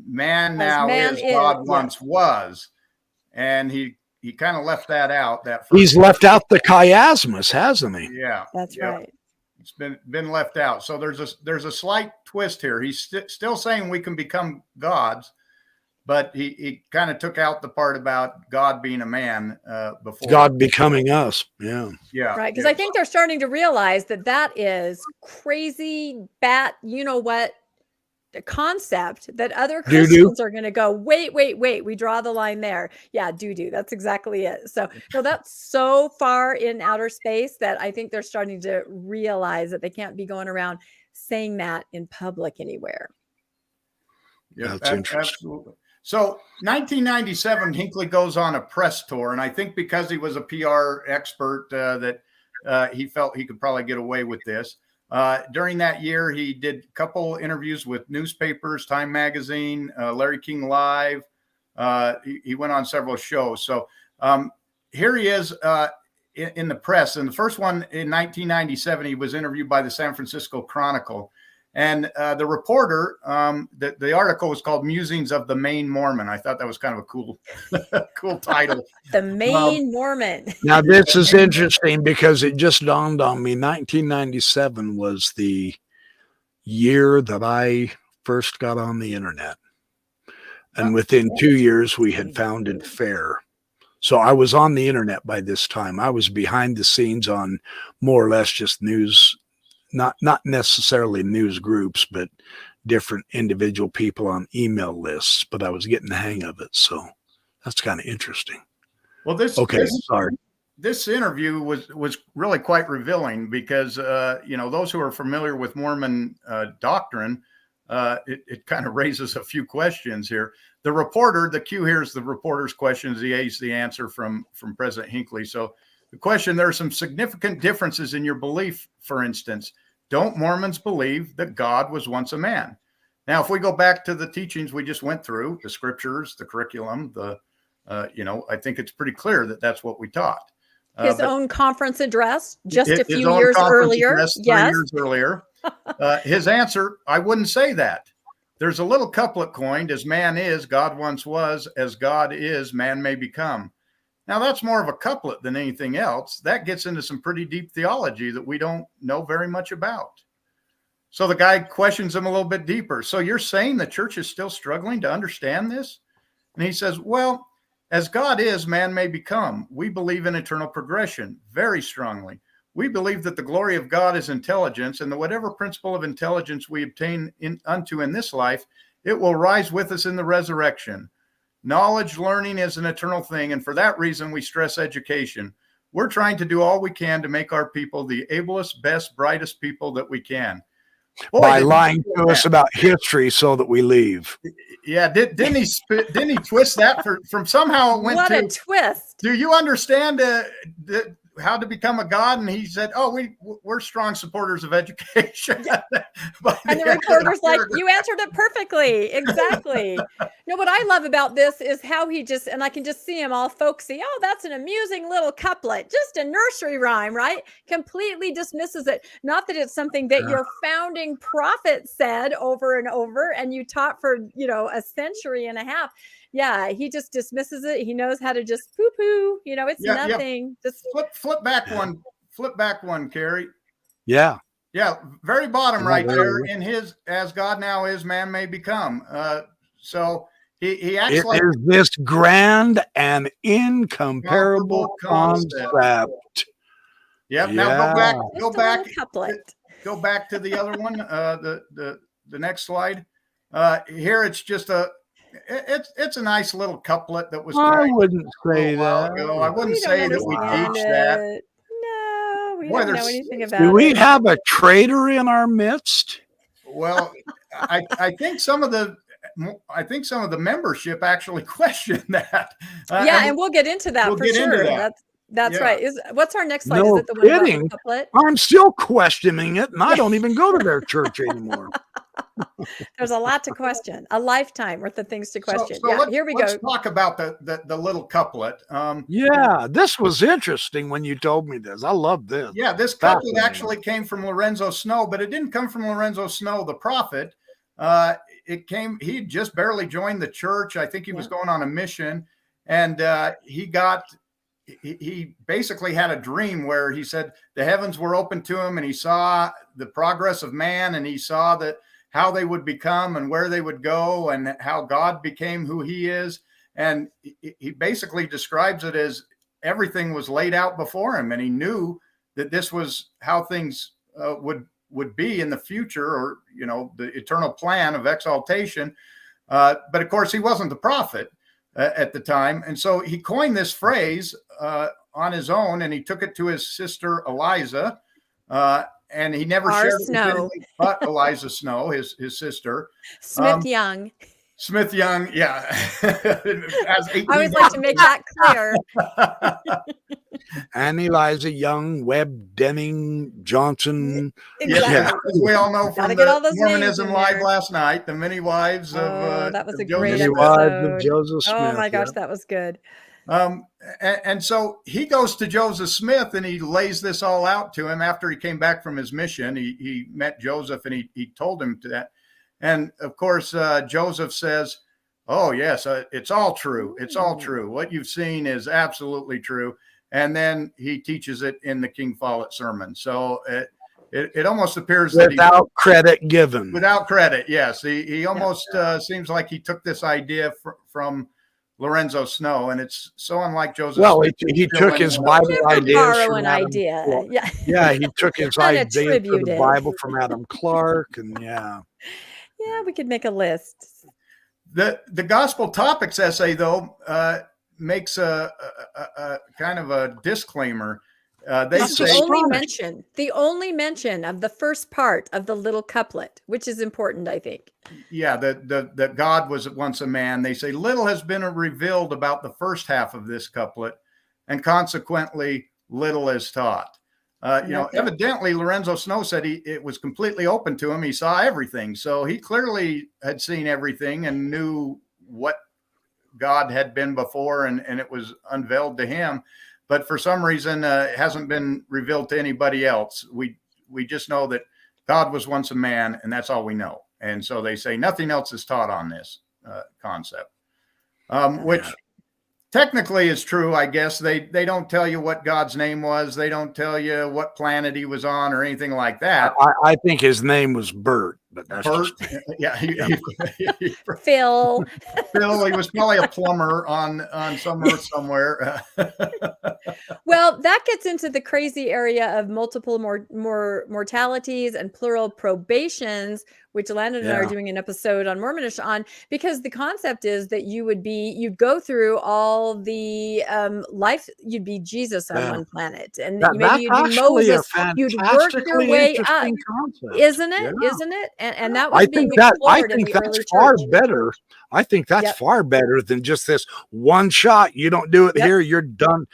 man now is, God once was. And he kind of left that out. He's left out the chiasmus, hasn't he? Yeah. That's right. It's been left out. So there's a slight twist here. He's still saying we can become gods, but he kind of took out the part about God being a man before. God becoming us. Yeah. Yeah. Right. Because I think they're starting to realize that is crazy bat, you know what, concept that other Christians are going to go, wait, we draw the line there. Yeah, doo-doo. That's exactly it. So that's so far in outer space that I think they're starting to realize that they can't be going around saying that in public anywhere. Yeah, that's interesting. Absolutely. So 1997, Hinckley goes on a press tour, and I think because he was a PR expert that he felt he could probably get away with this. During that year, he did a couple interviews with newspapers, Time Magazine, Larry King Live, He went on several shows. So here he is in the press. And the first one in 1997, he was interviewed by the San Francisco Chronicle. And the reporter, the article was called "Musings of the Maine Mormon." I thought that was kind of a cool, cool title. The Maine Mormon. Now, this is interesting because it just dawned on me. 1997 was the year that I first got on the internet. And within 2 years, we had founded FAIR. So I was on the internet by this time. I was behind the scenes on more or less just news, not necessarily news groups, but different individual people on email lists. But I was getting the hang of it. So that's kind of interesting. Well, this interview was really quite revealing because, those who are familiar with Mormon doctrine, it kind of raises a few questions here. The reporter, the cue here is the reporter's questions. He aids the answer from President Hinckley. So the question, there are some significant differences in your belief. For instance, don't Mormons believe that God was once a man? Now, if we go back to the teachings we just went through, the scriptures, the curriculum, I think it's pretty clear that that's what we taught. His own conference address just a few years earlier. Yes. 3 years earlier. His answer, I wouldn't say that. There's a little couplet coined, as man is, God once was, as God is, man may become. Now, that's more of a couplet than anything else. That gets into some pretty deep theology that we don't know very much about. So the guy questions him a little bit deeper. So you're saying the church is still struggling to understand this? And he says, well, as God is, man may become. We believe in eternal progression very strongly. We believe that the glory of God is intelligence, and that whatever principle of intelligence we obtain unto in this life, it will rise with us in the resurrection. Knowledge, learning is an eternal thing, and for that reason we stress education. We're trying to do all we can to make our people the ablest, best, brightest people that we can. Boy, by lying to us about history so that we leave. Yeah, didn't he twist that from somehow it went what to a twist. Do you understand how to become a god? And he said, oh, we're strong supporters of education. And the reporter's like, you answered it perfectly. Exactly. No, what I love about this is how he just, and I can just see him all folksy. Oh, that's an amusing little couplet, just a nursery rhyme, right? Completely dismisses it. Not that it's something that your founding prophet said over and over and you taught for, a century and a half. Yeah, he just dismisses it. He knows how to just poo-poo. It's nothing. Yeah. Just flip back one. Flip back one, Carrie. Yeah. Yeah, very bottom right there in his "as God now is, man may become." So he acts it is this grand and incomparable concept. Yep. Yeah. Now go back. Go back to the other one. The next slide. Here it's just it's a nice little couplet that was. I wouldn't say that. I wouldn't say that we teach that. No, we don't know anything about it. Do we have a traitor in our midst? Well, I think some of the membership actually question that. And we'll get into that for sure. That's right. What's our next slide? No Is it the one about kidding. the couplet? I'm still questioning it, and I don't even go to their church anymore. There's a lot to question. A lifetime worth of things to question. Here we go. Let's talk about the little couplet. This was interesting when you told me this. I love this. Yeah, this couplet actually came from Lorenzo Snow, but it didn't come from Lorenzo Snow, the prophet. He just barely joined the church. I think he was going on a mission, and he basically had a dream where he said the heavens were open to him, and he saw the progress of man, and he saw that how they would become and where they would go, and how God became who he is. And he basically describes it as everything was laid out before him, and he knew that this was how things would be in the future, or the eternal plan of exaltation. But of course, he wasn't the prophet at the time, and so he coined this phrase on his own, and he took it to his sister Eliza, and he never shared it with anybody but Eliza Snow, his sister. Smith Young, yeah. I always like to make that clear. Annie Liza Young, Webb, Denning, Johnson. Exactly. Yeah, as we all know Gotta from get all the those names Mormonism in Live there. last night, the many wives Oh, of that was a Joseph great Many Smith. Wives of episode. Joseph Oh Smith. my gosh, yeah. that was good. And so he goes to Joseph Smith and he lays this all out to him after he came back from his mission. He met Joseph and he told him to that. And of course, Joseph says, "Oh yes, it's all true. It's all true. What you've seen is absolutely true." And then he teaches it in the King Follett sermon. So it almost appears that Without credit given. without credit, yes, he almost seems like he took this idea from Lorenzo Snow, and it's so unlike Joseph. Well, Smith. he took his Bible Never ideas borrow from an Adam. idea. Well, Yeah. yeah, he took his ideas for the Unattributed. Bible from Adam Clark, and yeah. Yeah, we could make a list. The Gospel Topics essay, though, makes a kind of a disclaimer. They It's say the only mention of the first part of the little couplet, which is important, I think. yeah, that God was once a man. They say little has been revealed about the first half of this couplet, and consequently little is taught. Evidently Lorenzo Snow said it was completely open to him. He saw everything, so he clearly had seen everything and knew what God had been before, and it was unveiled to him. But for some reason, it hasn't been revealed to anybody else. We just know that God was once a man, and that's all we know. And so they say nothing else is taught on this concept, which technically is true, I guess. They don't tell you what God's name was. They don't tell you what planet he was on or anything like that. I think his name was Bert, but that's Bert, just yeah, Phil. Phil, he was probably a plumber on somewhere. Well, that gets into the crazy area of multiple mortalities and plural probations, which Landon and I are doing an episode on Mormon-ish on, because the concept is that you'd go through all the life, you'd be Jesus on one planet, and maybe you'd be Moses. You'd work your way up, concept. isn't it? Yeah. Isn't it? And that was I being think explored in the that's early far church. better. I think that's far better than just this one shot. You don't do it here, you're done.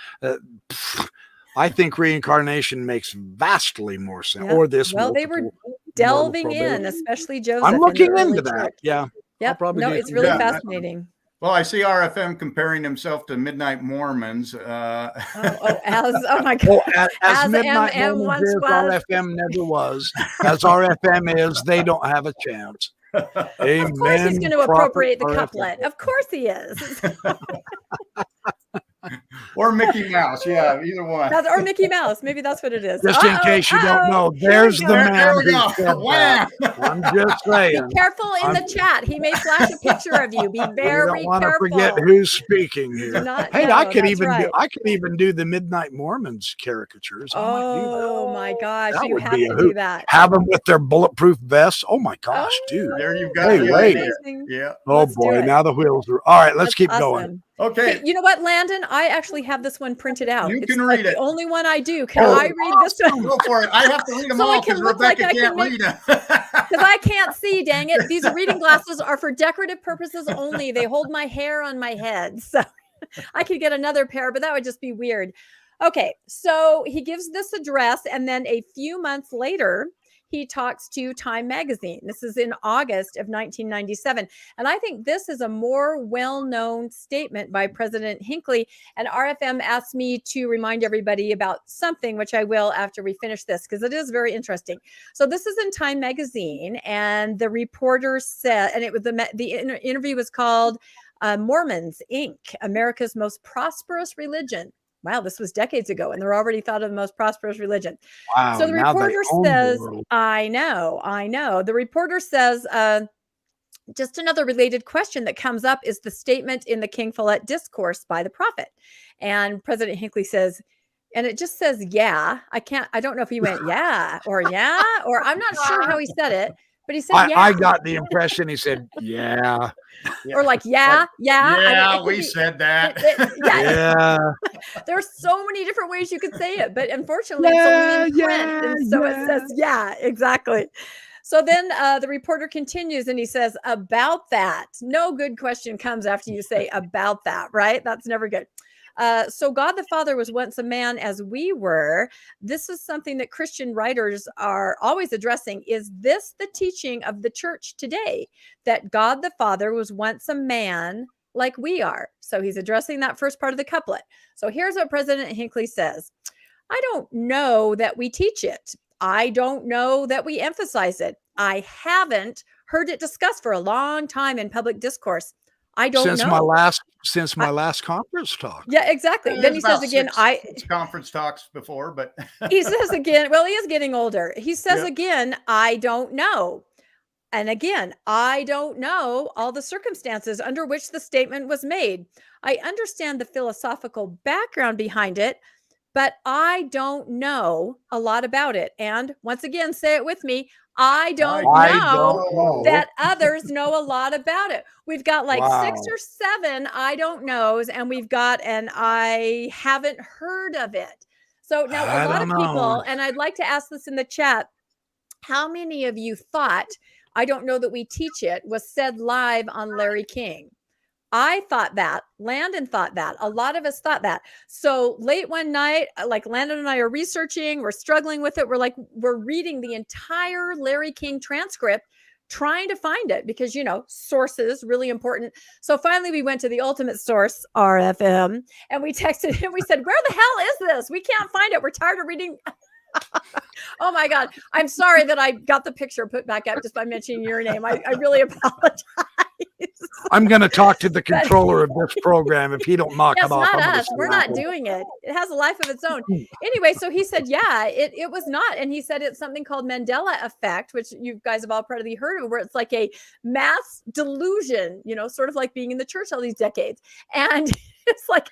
I think reincarnation makes vastly more sense. Or this. Well, they were delving in, especially Joseph. I'm looking into that. Church. Yeah. Yep. No, it's really fascinating. Well, I see RFM comparing himself to Midnight Mormons. Oh my God. As Midnight Mormons is, RFM never was. As RFM is, they don't have a chance. Amen. Of course he's going to appropriate the couplet. Of course he is. Or Mickey Mouse. Yeah, either one. Or Mickey Mouse. Maybe that's what it is. Just in case you don't know, there's the man who said that. I'm just saying. Be careful in the chat. He may flash a picture of you. Be very want careful. to forget who's speaking here. I could even do the Midnight Mormons caricatures. Oh my gosh, that you would have be to do that. Have them with their bulletproof vests. Oh my gosh, dude. There you go. Hey, wait. Yeah. Oh Let's boy, now the wheels are all right. Let's keep awesome. Going. Okay. Hey, you know what, Landon? I actually have this one printed out. You can read it. The only one I do. Can I read this one? Go for it. I have to read them all because Rebecca can't read them. Because I can't see, dang it. These reading glasses are for decorative purposes only. They hold my hair on my head. So I could get another pair, but that would just be weird. Okay, so he gives this address, and then a few months later, he talks to Time magazine. This is in August of 1997. And I think this is a more well-known statement by President Hinckley. And RFM asked me to remind everybody about something, which I will after we finish this, because it is very interesting. So this is in Time magazine, and the reporter said, and it was the interview was called Mormons, Inc., America's Most Prosperous Religion. Wow, this was decades ago, and they're already thought of the most prosperous religion. Wow, so the reporter says, I know. The reporter says, just another related question that comes up is the statement in the King Follett discourse by the prophet. And President Hinckley says, and it just says, yeah. I don't know if he went, yeah, or I'm not sure how he said it. But he said, yeah. I got the impression he said, yeah. Or like, yeah. Yeah, we said that. Yeah. There's so many different ways you could say it, but unfortunately, it's only in print. And so it says, yeah, exactly. So then the reporter continues and he says, about that. No good question comes after you say about that, right? That's never good. So God the Father was once a man as we were. This is something that Christian writers are always addressing. Is this the teaching of the church today, that God the Father was once a man like we are? So he's addressing that first part of the couplet. So here's what President Hinckley says. I don't know that we teach it. I don't know that we emphasize it. I haven't heard it discussed for a long time in public discourse. I don't since know. Since my last conference talk. Yeah, exactly. Then he says again, six conference talks before, but he says again, well, he is getting older. He says again, I don't know. And again, I don't know all the circumstances under which the statement was made. I understand the philosophical background behind it, but I don't know a lot about it. And once again, say it with me. I don't know that others know a lot about it. We've got like 6 or 7 I don't knows, and we've got an I haven't heard of it. So now a lot of people, and I'd like to ask this in the chat, how many of you thought I don't know that we teach it was said live on Larry King? I thought that. Landon thought that. A lot of us thought that. So late one night, like Landon and I are researching, we're struggling with it. We're reading the entire Larry King transcript, trying to find it because, sources, really important. So finally we went to the ultimate source, RFM, and we texted him. We said, where the hell is this? We can't find it. We're tired of reading. Oh my God. I'm sorry that I got the picture put back up just by mentioning your name. I really apologize. I'm going to talk to the controller of this program if he don't knock it off. Not us. We're not doing it. It has a life of its own. Anyway, so he said, yeah, it was not. And he said it's something called Mandela effect, which you guys have all probably heard of, where it's like a mass delusion, sort of like being in the church all these decades. And it's like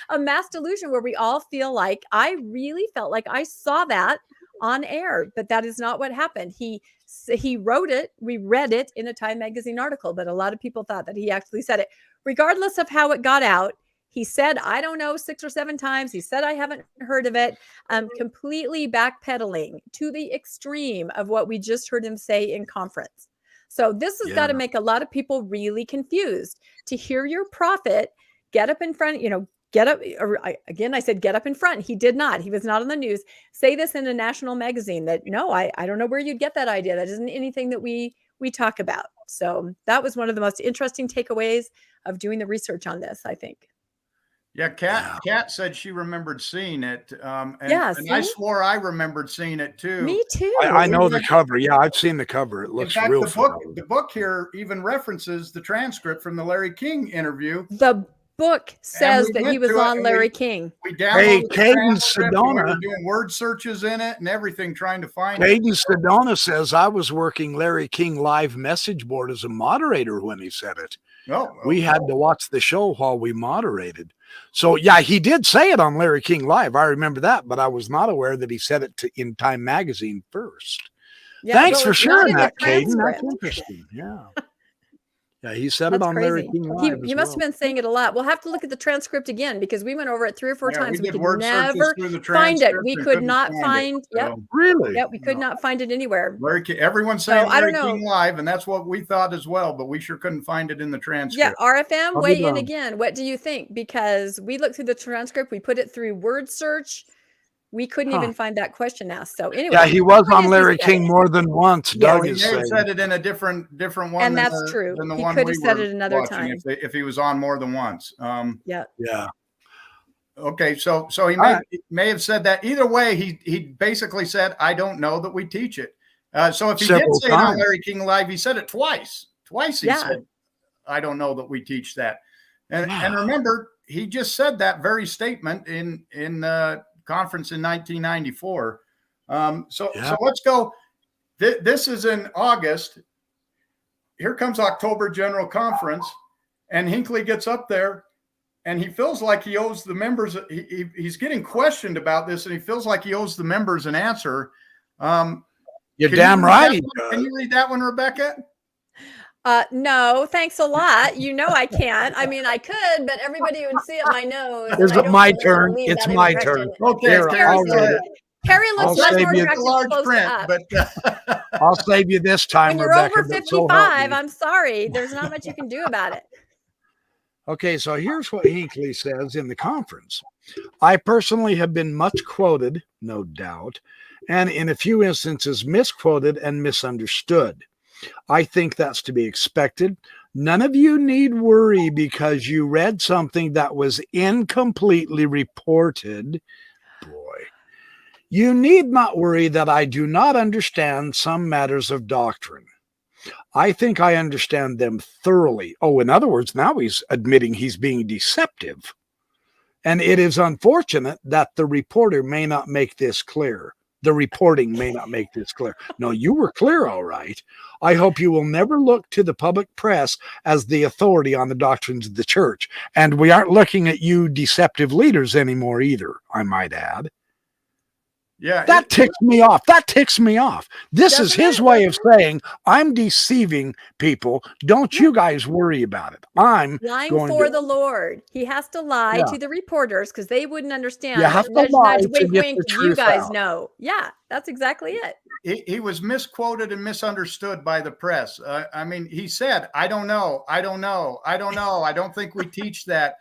a mass delusion where we all feel like, I really felt like I saw that on air, but that is not what happened. He wrote it. We read it in a Time magazine article, but a lot of people thought that he actually said it. Regardless of how it got out, he said, I don't know, 6 or 7 times. He said, I haven't heard of it. Completely backpedaling to the extreme of what we just heard him say in conference. So this has got to make a lot of people really confused to hear your prophet get up in front, get up. I said, get up in front. He did not. He was not on the news. Say this in a national magazine that, no, I don't know where you'd get that idea. That isn't anything that we talk about. So that was one of the most interesting takeaways of doing the research on this, I think. Yeah, Kat said she remembered seeing it. And I swore I remembered seeing it too. Me too. I know the cover. Yeah, I've seen the cover. It looks real. The book here even references the transcript from the Larry King interview. The book says that he was on Larry King. We downloaded Caden Sedona. We were doing word searches in it and everything, trying to find it. Caden Sedona says I was working Larry King live message board as a moderator when he said it. We had to watch the show while we moderated. So yeah, he did say it on Larry King Live. I remember that, but I was not aware that he said it in Time Magazine first. Yeah, thanks for sharing that, Caden. That's interesting. Yeah. Yeah, he said it on Larry King Live. He must have been saying it a lot. We'll have to look at the transcript again because we went over it 3 or 4 times. We could never find it. We could not find. Yep. Really? Yep. We could not find it anywhere. Everyone's saying Larry King Live, and that's what we thought as well, but we sure couldn't find it in the transcript. Yeah, RFM, weigh in again. What do you think? Because we looked through the transcript, we put it through word search. We couldn't even find that question asked. So anyway, yeah, he was on Larry King more than once. Doug is saying. Said it in a different one, and that's true. He could have said it another time if he was on more than once. Yeah. Okay, so he may have said that. Either way, he basically said, "I don't know that we teach it." So if he did say it on Larry King Live, he said it twice. Twice he said, "I don't know that we teach that." And remember, he just said that very statement in conference in 1994. So let's go. This is in August. Here comes October General Conference, and Hinckley gets up there, and he feels like he owes the members. He's getting questioned about this, and he feels like he owes the members an answer. You're damn right. Can you read that one, Rebecca? No, thanks a lot. I can't. I mean, I could, but everybody would see it my nose. Is it my turn? It's my turn. Okay, Terry looks much more attractive large print, but I'll save you this time, when you're Rebecca. over 55, I'm sorry. There's not much you can do about it. Okay, so here's what Hinckley says in the conference. I personally have been much quoted, no doubt, and in a few instances misquoted and misunderstood. I think that's to be expected. None of you need worry because you read something that was incompletely reported. Boy. You need not worry that I do not understand some matters of doctrine. I think I understand them thoroughly. Oh, in other words, now he's admitting he's being deceptive. And it is unfortunate that the reporter may not make this clear. The reporting may not make this clear. No, you were clear, all right. I hope you will never look to the public press as the authority on the doctrines of the church. And we aren't looking at you deceptive leaders anymore either, I might add. Yeah, that ticks me off. That ticks me off. This is his way of saying, I'm deceiving people. Don't you guys worry about it. I'm lying for the Lord. He has to lie to the reporters because they wouldn't understand. You have to lie to wink, get wink, the truth you guys out. know. Yeah, that's exactly it. He was misquoted and misunderstood by the press. I mean, he said, I don't know. I don't know. I don't know. I don't think we teach that.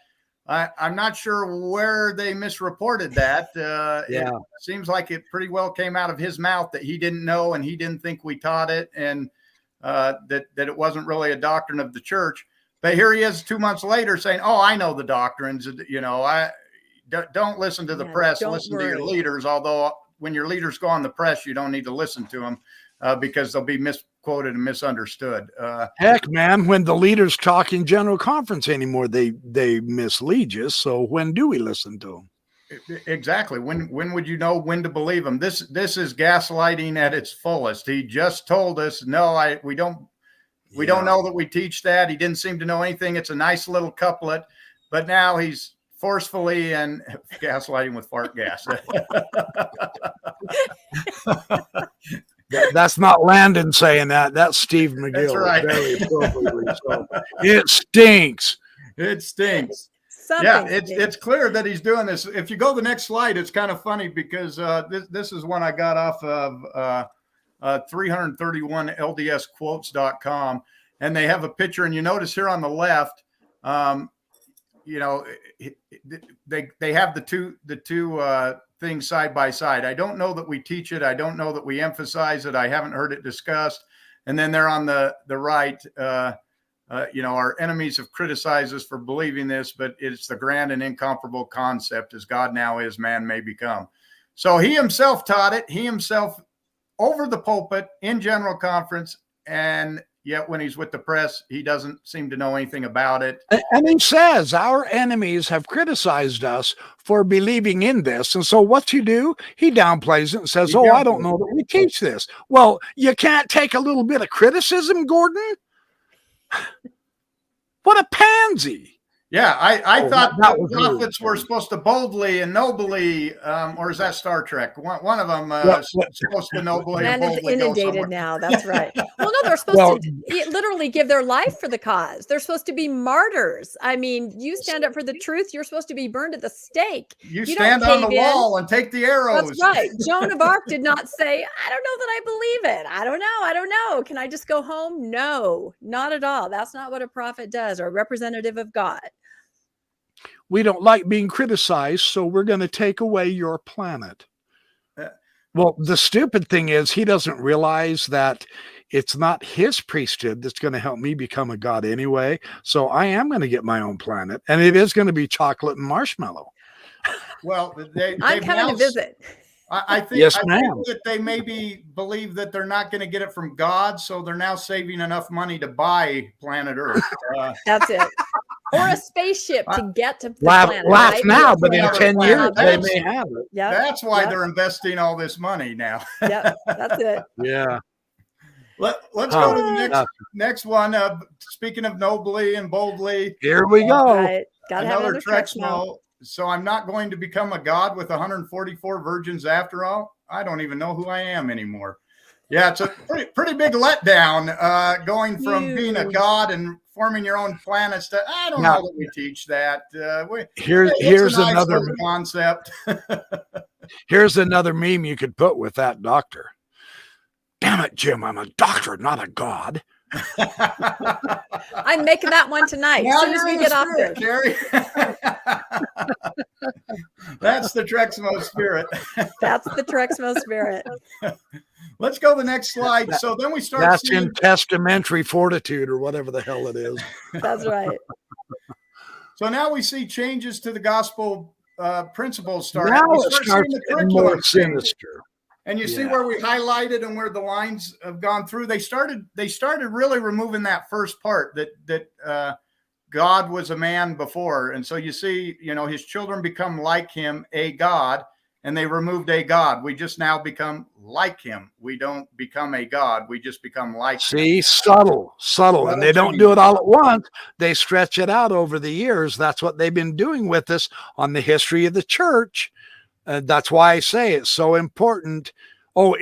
I'm not sure where they misreported that. It seems like it pretty well came out of his mouth that he didn't know and he didn't think we taught it, and that it wasn't really a doctrine of the church. But here he is 2 months later saying, "Oh, I know the doctrines. You know, I don't listen to the press. Listen to your leaders. Although when your leaders go on the press, you don't need to listen to them because they'll be misquoted and misunderstood." Heck, man, when the leaders talk in general conference anymore, they mislead you. So when do we listen to them? Exactly. When would you know when to believe them? This is gaslighting at its fullest. He just told us, no, we don't know that we teach that. He didn't seem to know anything. It's a nice little couplet, but now he's forcefully and gaslighting with fart gas. That's not Landon saying that. That's Steve McGill. That's right. Very appropriately so. It stinks. It stinks. It's clear that he's doing this. If you go to the next slide, it's kind of funny because this is one I got off of 331ldsquotes.com, and they have a picture, and you notice here on the left, they have the two things side by side. I don't know that we teach it. I don't know that we emphasize it. I haven't heard it discussed. And then there on the right, our enemies have criticized us for believing this, but it's the grand and incomparable concept, as God now is, man may become. So he himself taught it. He himself over the pulpit in general conference, and yet when he's with the press, he doesn't seem to know anything about it. And he says our enemies have criticized us for believing in this. And so what you do, he downplays it and says, I don't know that we teach this. Well, you can't take a little bit of criticism, Gordon? What a pansy. Yeah, I thought the prophets were supposed to boldly and nobly, or is that Star Trek? One of them supposed to nobly and boldly go somewhere. Now. That's right. Well, no, they're supposed to literally give their life for the cause. They're supposed to be martyrs. I mean, you stand up for the truth, you're supposed to be burned at the stake. You stand on the wall and take the arrows. That's right. Joan of Arc did not say, I don't know that I believe it. I don't know. Can I just go home? No, not at all. That's not what a prophet does, or a representative of God. We don't like being criticized, so we're going to take away your planet. Well, the stupid thing is he doesn't realize that it's not his priesthood that's going to help me become a god anyway. So I am going to get my own planet, and it is going to be chocolate and marshmallow. Well, I'm coming to visit. I think that they maybe believe that they're not going to get it from God, so they're now saving enough money to buy planet Earth. That's it. Or a spaceship to get to the planet. Laugh now, but in 10 years, they may have it. Yep. That's why they're investing all this money now. Yep, that's it. Yeah. Let's go to the next one. Speaking of nobly and boldly. Here we go. Right. Another Trexmo. So I'm not going to become a god with 144 virgins after all. I don't even know who I am anymore. Yeah, it's a pretty big letdown going from being a god and forming your own planets to, I don't know that we teach that. Here's nice another concept. Here's another meme you could put with that doctor. Damn it, Jim, I'm a doctor, not a god. I'm making that one tonight. Now As soon as you're we in get the off spirit, here. Carrie. That's the Treximo spirit. That's the Trexmo spirit. Let's go to the next slide. So then we start That's seeing. in testamentary fortitude or whatever the hell it is. That's right. So now we see changes to the gospel principles starting. Now We it start starts seeing the getting more curriculum change. sinister. And you see Yeah. where we highlighted and where the lines have gone through. They started really removing that first part that God was a man before. And so you see, his children become like him, a God, and they removed a God. We just now become like him. We don't become a God. We just become like him. See, subtle. And they don't do it all at once. They stretch it out over the years. That's what they've been doing with us on the history of the church. That's why I say it's so important. Oh,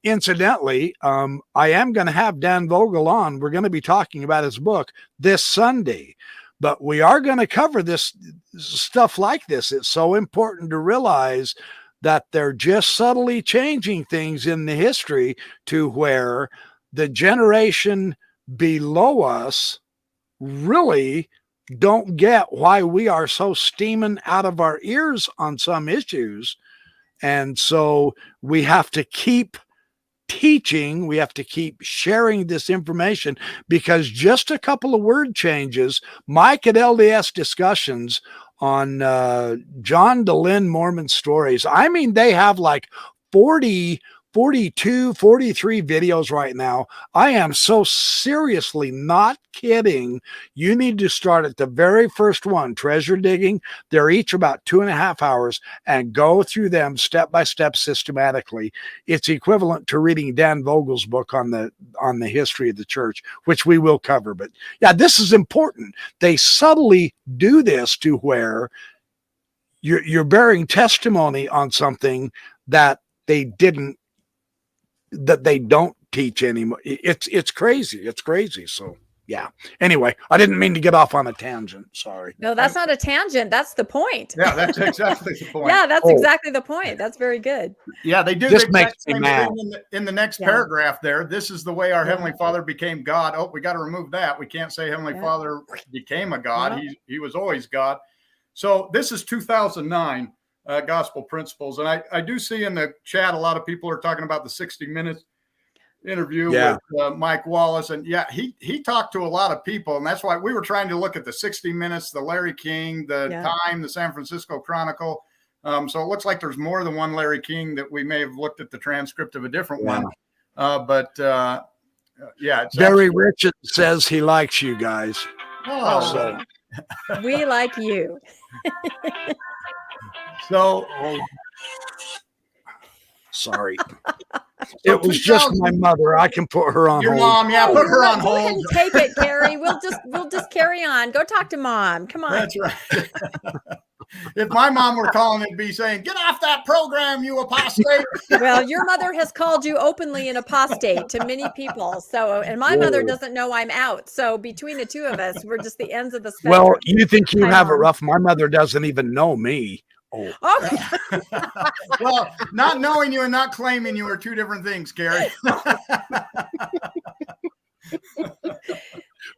incidentally, I am going to have Dan Vogel on. We're going to be talking about his book this Sunday, but we are going to cover this stuff like this. It's so important to realize that they're just subtly changing things in the history to where the generation below us really don't get why we are so steaming out of our ears on some issues. And so we have to keep teaching, we have to keep sharing this information, because just a couple of word changes. Mike at LDS Discussions on John DeLynn Mormon Stories, I mean, they have like 42, 43 videos right now. I am so seriously not kidding. You need to start at the very first one, Treasure Digging. They're each about 2.5 hours, and go through them step by step systematically. It's equivalent to reading Dan Vogel's book on the history of the church, which we will cover. But yeah, this is important. They subtly do this to where you're bearing testimony on something that they don't teach anymore. It's crazy. It's crazy. So yeah. Anyway, I didn't mean to get off on a tangent. Sorry. No, that's not a tangent. That's the point. Yeah, that's exactly the point. Yeah, that's exactly the point. That's very good. Yeah, they do This the exact makes me same mad. thing in the next paragraph there. This is the way our Heavenly Father became God. Oh, we got to remove that. We can't say Heavenly Father became a God. He was always God. So this is 2009 gospel principles. And I do see in the chat a lot of people are talking about the 60 Minutes interview with Mike Wallace. And he talked to a lot of people. And that's why we were trying to look at the 60 Minutes, the Larry King, the Time, the San Francisco Chronicle. So it looks like there's more than one Larry King, that we may have looked at the transcript of a different one. Barry Richard says he likes you guys. So We like you. So sorry. It was just my mother. I can put her on your hold. mom, put her on Go ahead hold. and take it, Gary. We'll just carry on. Go talk to mom. Come on. That's right. If my mom were calling, it'd be saying, "Get off that program, you apostate." Well, your mother has called you openly an apostate to many people. So, and my mother doesn't know I'm out. So between the two of us, we're just the ends of the spectrum. Well, you think you have it Mom. rough. My mother doesn't even know me. Oh. Well, not knowing you and not claiming you are two different things, Gary.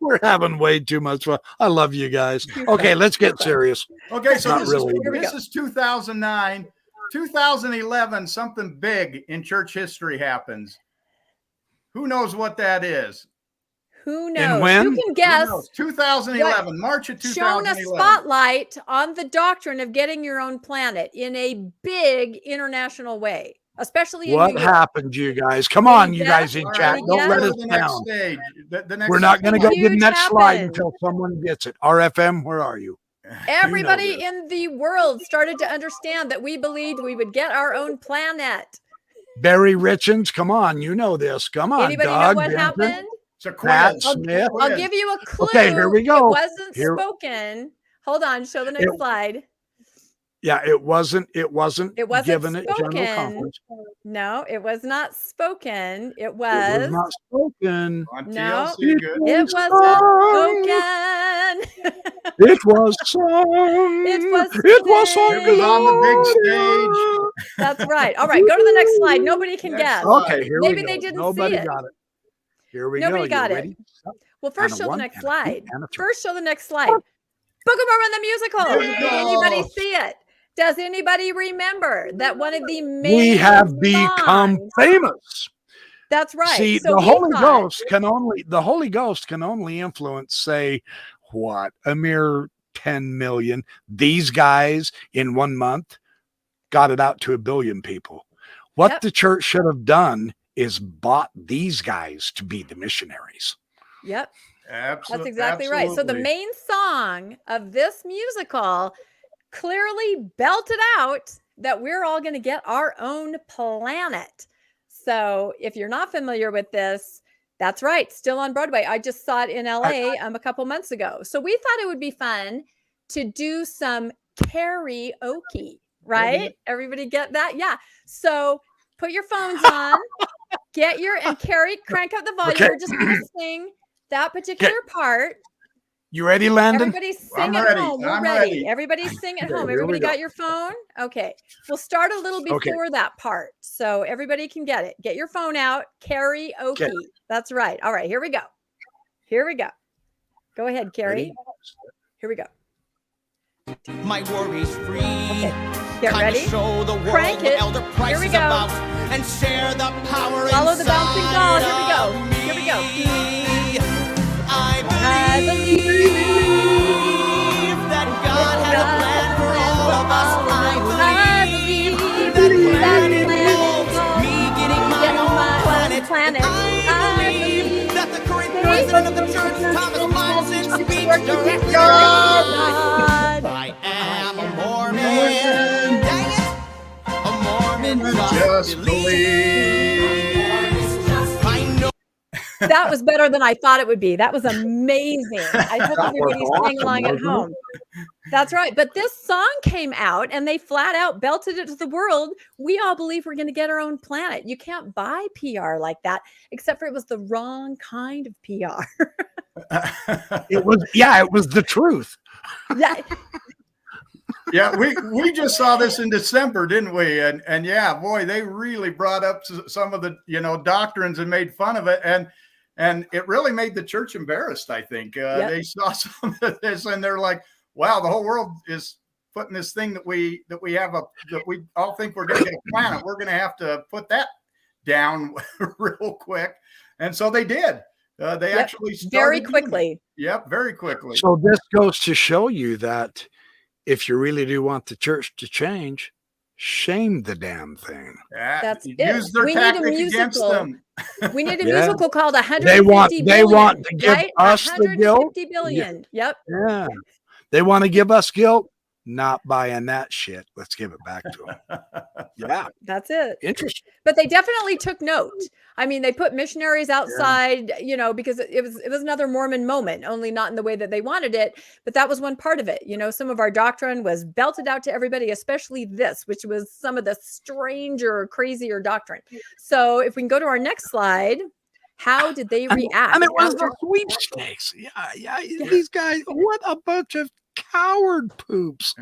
We're having way too much fun. I love you guys. Okay, let's get serious. Okay, so Not really. this is 2009. 2011, something big in church history happens. Who knows what that is? Who knows? when? You can guess. 2011, March of 2011. Shone a spotlight on the doctrine of getting your own planet in a big international way, especially in What New York. happened, you guys? Come Any on, you guess? guys in All chat. right, Don't let go us to the next down. stage. The next We're not going to go to the Huge next slide happened. until someone gets it. RFM, where are you? Everybody this. in the world started to understand that we believed we would get our own planet. Barry Richards, come on. You know this. Come on, Anybody know Doug. what Vincent, happened? It's a Pat quiz. Smith. I'll give you a clue. Okay, here we go. It wasn't Here- spoken. Hold on, show the next slide. Yeah, it wasn't given at General spoken. Conference. No, it was not spoken. It It was was. not spoken. On No. TLC, good. It was not spoken. It was sung. It was It was sung. sang. It was on the big That's right. All right, go to the next slide. Nobody can Next guess. slide. Okay, here Maybe we go. they didn't see Nobody it. got it. Here we Nobody go. got You it. ready? Well, first And a show the one, next and a two, slide. and a three. First show the next slide. Book of Mormon the musical. Did anybody see it? Does anybody remember that one of the main We have become songs- famous. That's right. See, So the we Holy thought- Ghost can only influence, say, what, a mere 10 million. These guys in 1 month got it out to 1 billion people. What Yep. the church should have done is bought these guys to be the missionaries. Yep. Absolutely. That's exactly right. So the main song of this musical clearly belted out that we're all going to get our own planet. So if you're not familiar with this, that's right. Still on Broadway. I just saw it in LA a couple months ago. So we thought it would be fun to do some karaoke, right? Everybody get that? Yeah. So put your phones on, crank up the volume. Okay. We're just going to sing that particular part. You ready, Landon? Everybody sing I'm at ready. home. We're I'm ready. ready. Everybody sing at Okay, home. here we Everybody go. got your phone? Okay. We'll start a little Okay. before that part so everybody can get it. Get your phone out. Karaoke. Okay. That's right. All right. Here we go. Here we go. Go ahead, Carrie. Ready? Here we go. My worries free. Okay. Get Time ready. to show the world Crank what it. Elder Price Here we is go. about and share the power Follow the bouncing ball. inside Here we go. of me. Here we go. I believe that God has a plan for all of us. I believe that plan involves me getting my own planet. I believe that the current president of the church, Thomas Monson, speaks directly to God. I am a Mormon. Dang it. A Mormon Just believe. I know. That was better than I thought it would be. That was amazing. I hope everybody's playing along at home. That's right. But this song came out and they flat out belted it to the world. We all believe we're going to get our own planet. You can't buy PR like that, except for it was the wrong kind of PR. It was the truth. Yeah. Yeah, we just saw this in December, didn't we? And yeah, boy, they really brought up some of the doctrines and made fun of it, and it really made the church embarrassed. I think they saw some of this and they're like, "Wow, the whole world is putting this thing that we all think we're going to get a planet. We're going to have to put that down real quick." And so they did. They actually started very quickly. Yep, very quickly. So this goes to show you that if you really do want the church to change, shame the damn thing. That's Use it. their We need a tactic against musical. them. We need a Yeah. musical called 150 They want billion, to give right? us the guilt. 150 billion. Yep. Yeah. They want to give us guilt. Not buying that shit. Let's give it back to them. Yeah. That's it. Interesting. But they definitely took note. I mean, they put missionaries outside, because it was another Mormon moment, only not in the way that they wanted it. But that was one part of it. Some of our doctrine was belted out to everybody, especially this, which was some of the stranger, crazier doctrine. So if we can go to our next slide, how did they react? And it was the sweepstakes. Yeah. These guys, what a bunch of coward poops.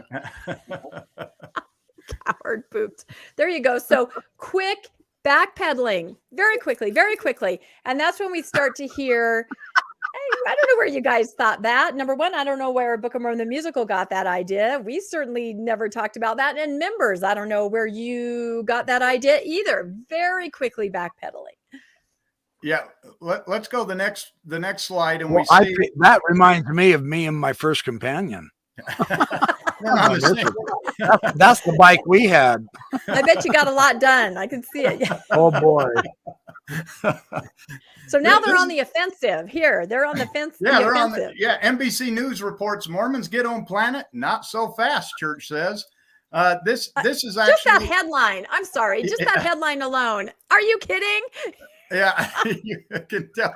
Coward pooped. There you go. So quick backpedaling, very quickly. And that's when we start to hear, hey, I don't know where you guys thought that. Number one, I don't know where Book of Mormon the musical got that idea. We certainly never talked about that. And members, I don't know where you got that idea either. Very quickly backpedaling. Yeah, let's go the next slide, and Well, we see that reminds me of me and my first companion. we're on the same. That's the bike we had. I bet you got a lot done. I can see it. Yeah. Oh boy. So now they're on the offensive. Here, they're on the fence. Yeah, the they're on offensive. NBC News reports Mormons get on planet, not so fast, church says. This is actually Just that headline. I'm sorry. Just that headline alone. Are you kidding? Yeah, you can tell.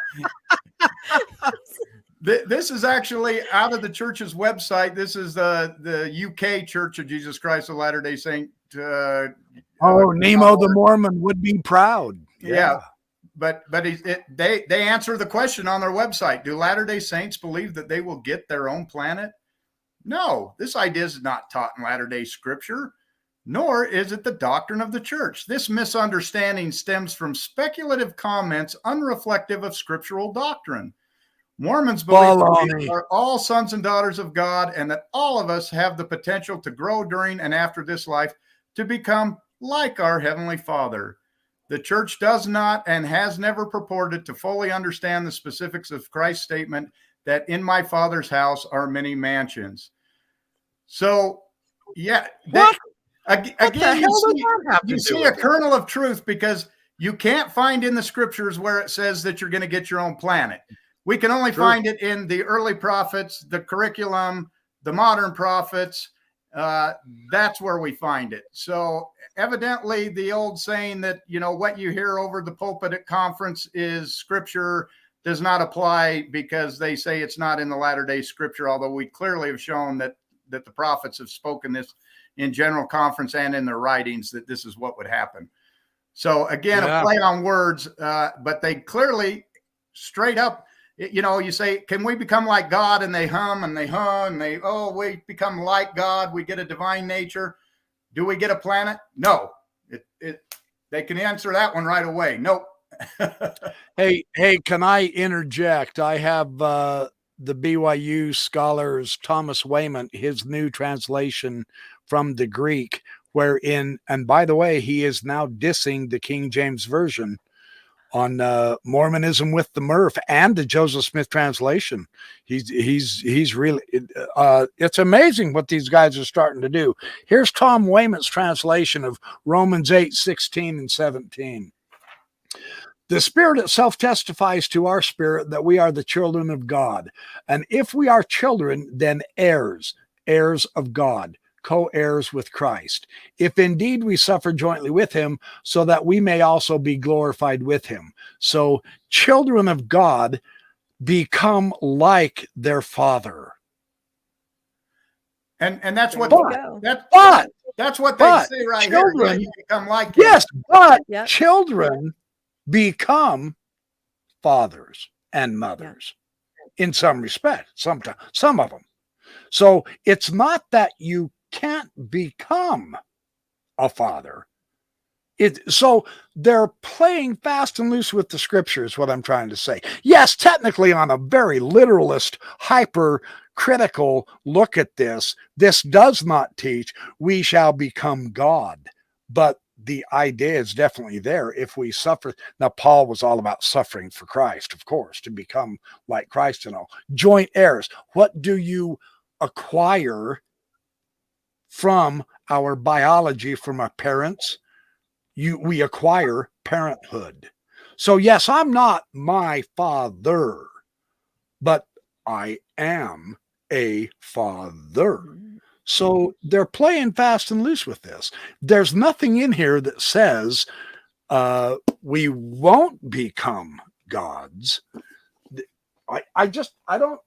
This is actually out of the church's website. This is the UK Church of Jesus Christ of Latter-day Saint. Nemo the Mormon would be proud. Yeah. But they answer the question on their website. Do Latter-day Saints believe that they will get their own planet? No, this idea is not taught in Latter-day Scripture. nor is it the doctrine of the church. This misunderstanding stems from speculative comments unreflective of scriptural doctrine. Mormons believe that we are all sons and daughters of God, and that all of us have the potential to grow during and after this life to become like our Heavenly Father. The church does not and has never purported to fully understand the specifics of Christ's statement that in my Father's house are many mansions. So, yeah, again, you see a kernel of truth, because you can't find in the scriptures where it says that you're going to get your own planet. We can only find it in the early prophets, the curriculum, the modern prophets. That's where we find it. So evidently the old saying that, you know, what you hear over the pulpit at conference is scripture does not apply, because they say it's not in the latter-day scripture, although we clearly have shown that the prophets have spoken this in general conference and in their writings, that this is what would happen. So again, a play on words, but they clearly straight up, you know, you say, can we become like God? And they hum and they hum and we become like God. We get a divine nature. Do we get a planet? No. They can answer that one right away. Nope. Hey, can I interject? I have the BYU scholars, Thomas Wayman, his new translation from the Greek, wherein, and by the way, he is now dissing the King James Version on Mormonism with the Murph and the Joseph Smith translation. He's really, it's amazing what these guys are starting to do. Here's Tom Wayman's translation of Romans 8:16 and 17. The Spirit itself testifies to our spirit that we are the children of God. And if we are children, then heirs of God, co-heirs with Christ, if indeed we suffer jointly with him, so that we may also be glorified with him. So children of God become like their father. And that's what that's what they say right children, here. Become like him. Yes, but children become fathers and mothers in some respect, sometimes, some of them. So it's not that you can't become a father. So they're playing fast and loose with the scriptures, what I'm trying to say. Yes, technically on a very literalist, hyper-critical look at this does not teach we shall become God. But the idea is definitely there. If we suffer, now Paul was all about suffering for Christ, of course, to become like Christ and all. Joint heirs. What do you acquire from our biology, from our parents? We acquire parenthood. So yes, I'm not my father, but I am a father. So they're playing fast and loose with this. There's nothing in here that says we won't become gods. I don't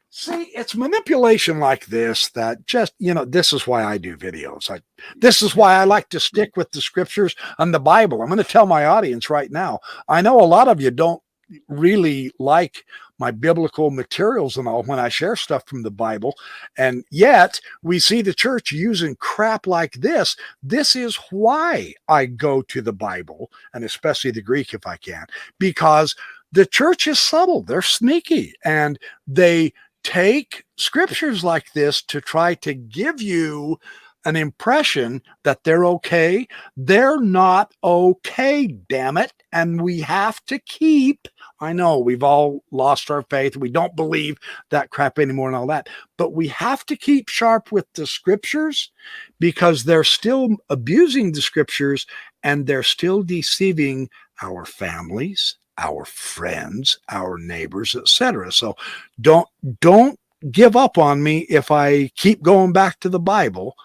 see, it's manipulation like this that just, this is why I do videos. This is why I like to stick with the scriptures and the Bible. I'm going to tell my audience right now, I know a lot of you don't really like my biblical materials and all when I share stuff from the Bible, and yet we see the church using crap like this. This is why I go to the Bible, and especially the Greek if I can, because the church is subtle, they're sneaky, and they take scriptures like this to try to give you an impression that they're okay. They're not okay, damn it. And we have to keep, I know we've all lost our faith. We don't believe that crap anymore and all that, but we have to keep sharp with the scriptures, because they're still abusing the scriptures and they're still deceiving our families, our friends, our neighbors, etc. So don't give up on me if I keep going back to the Bible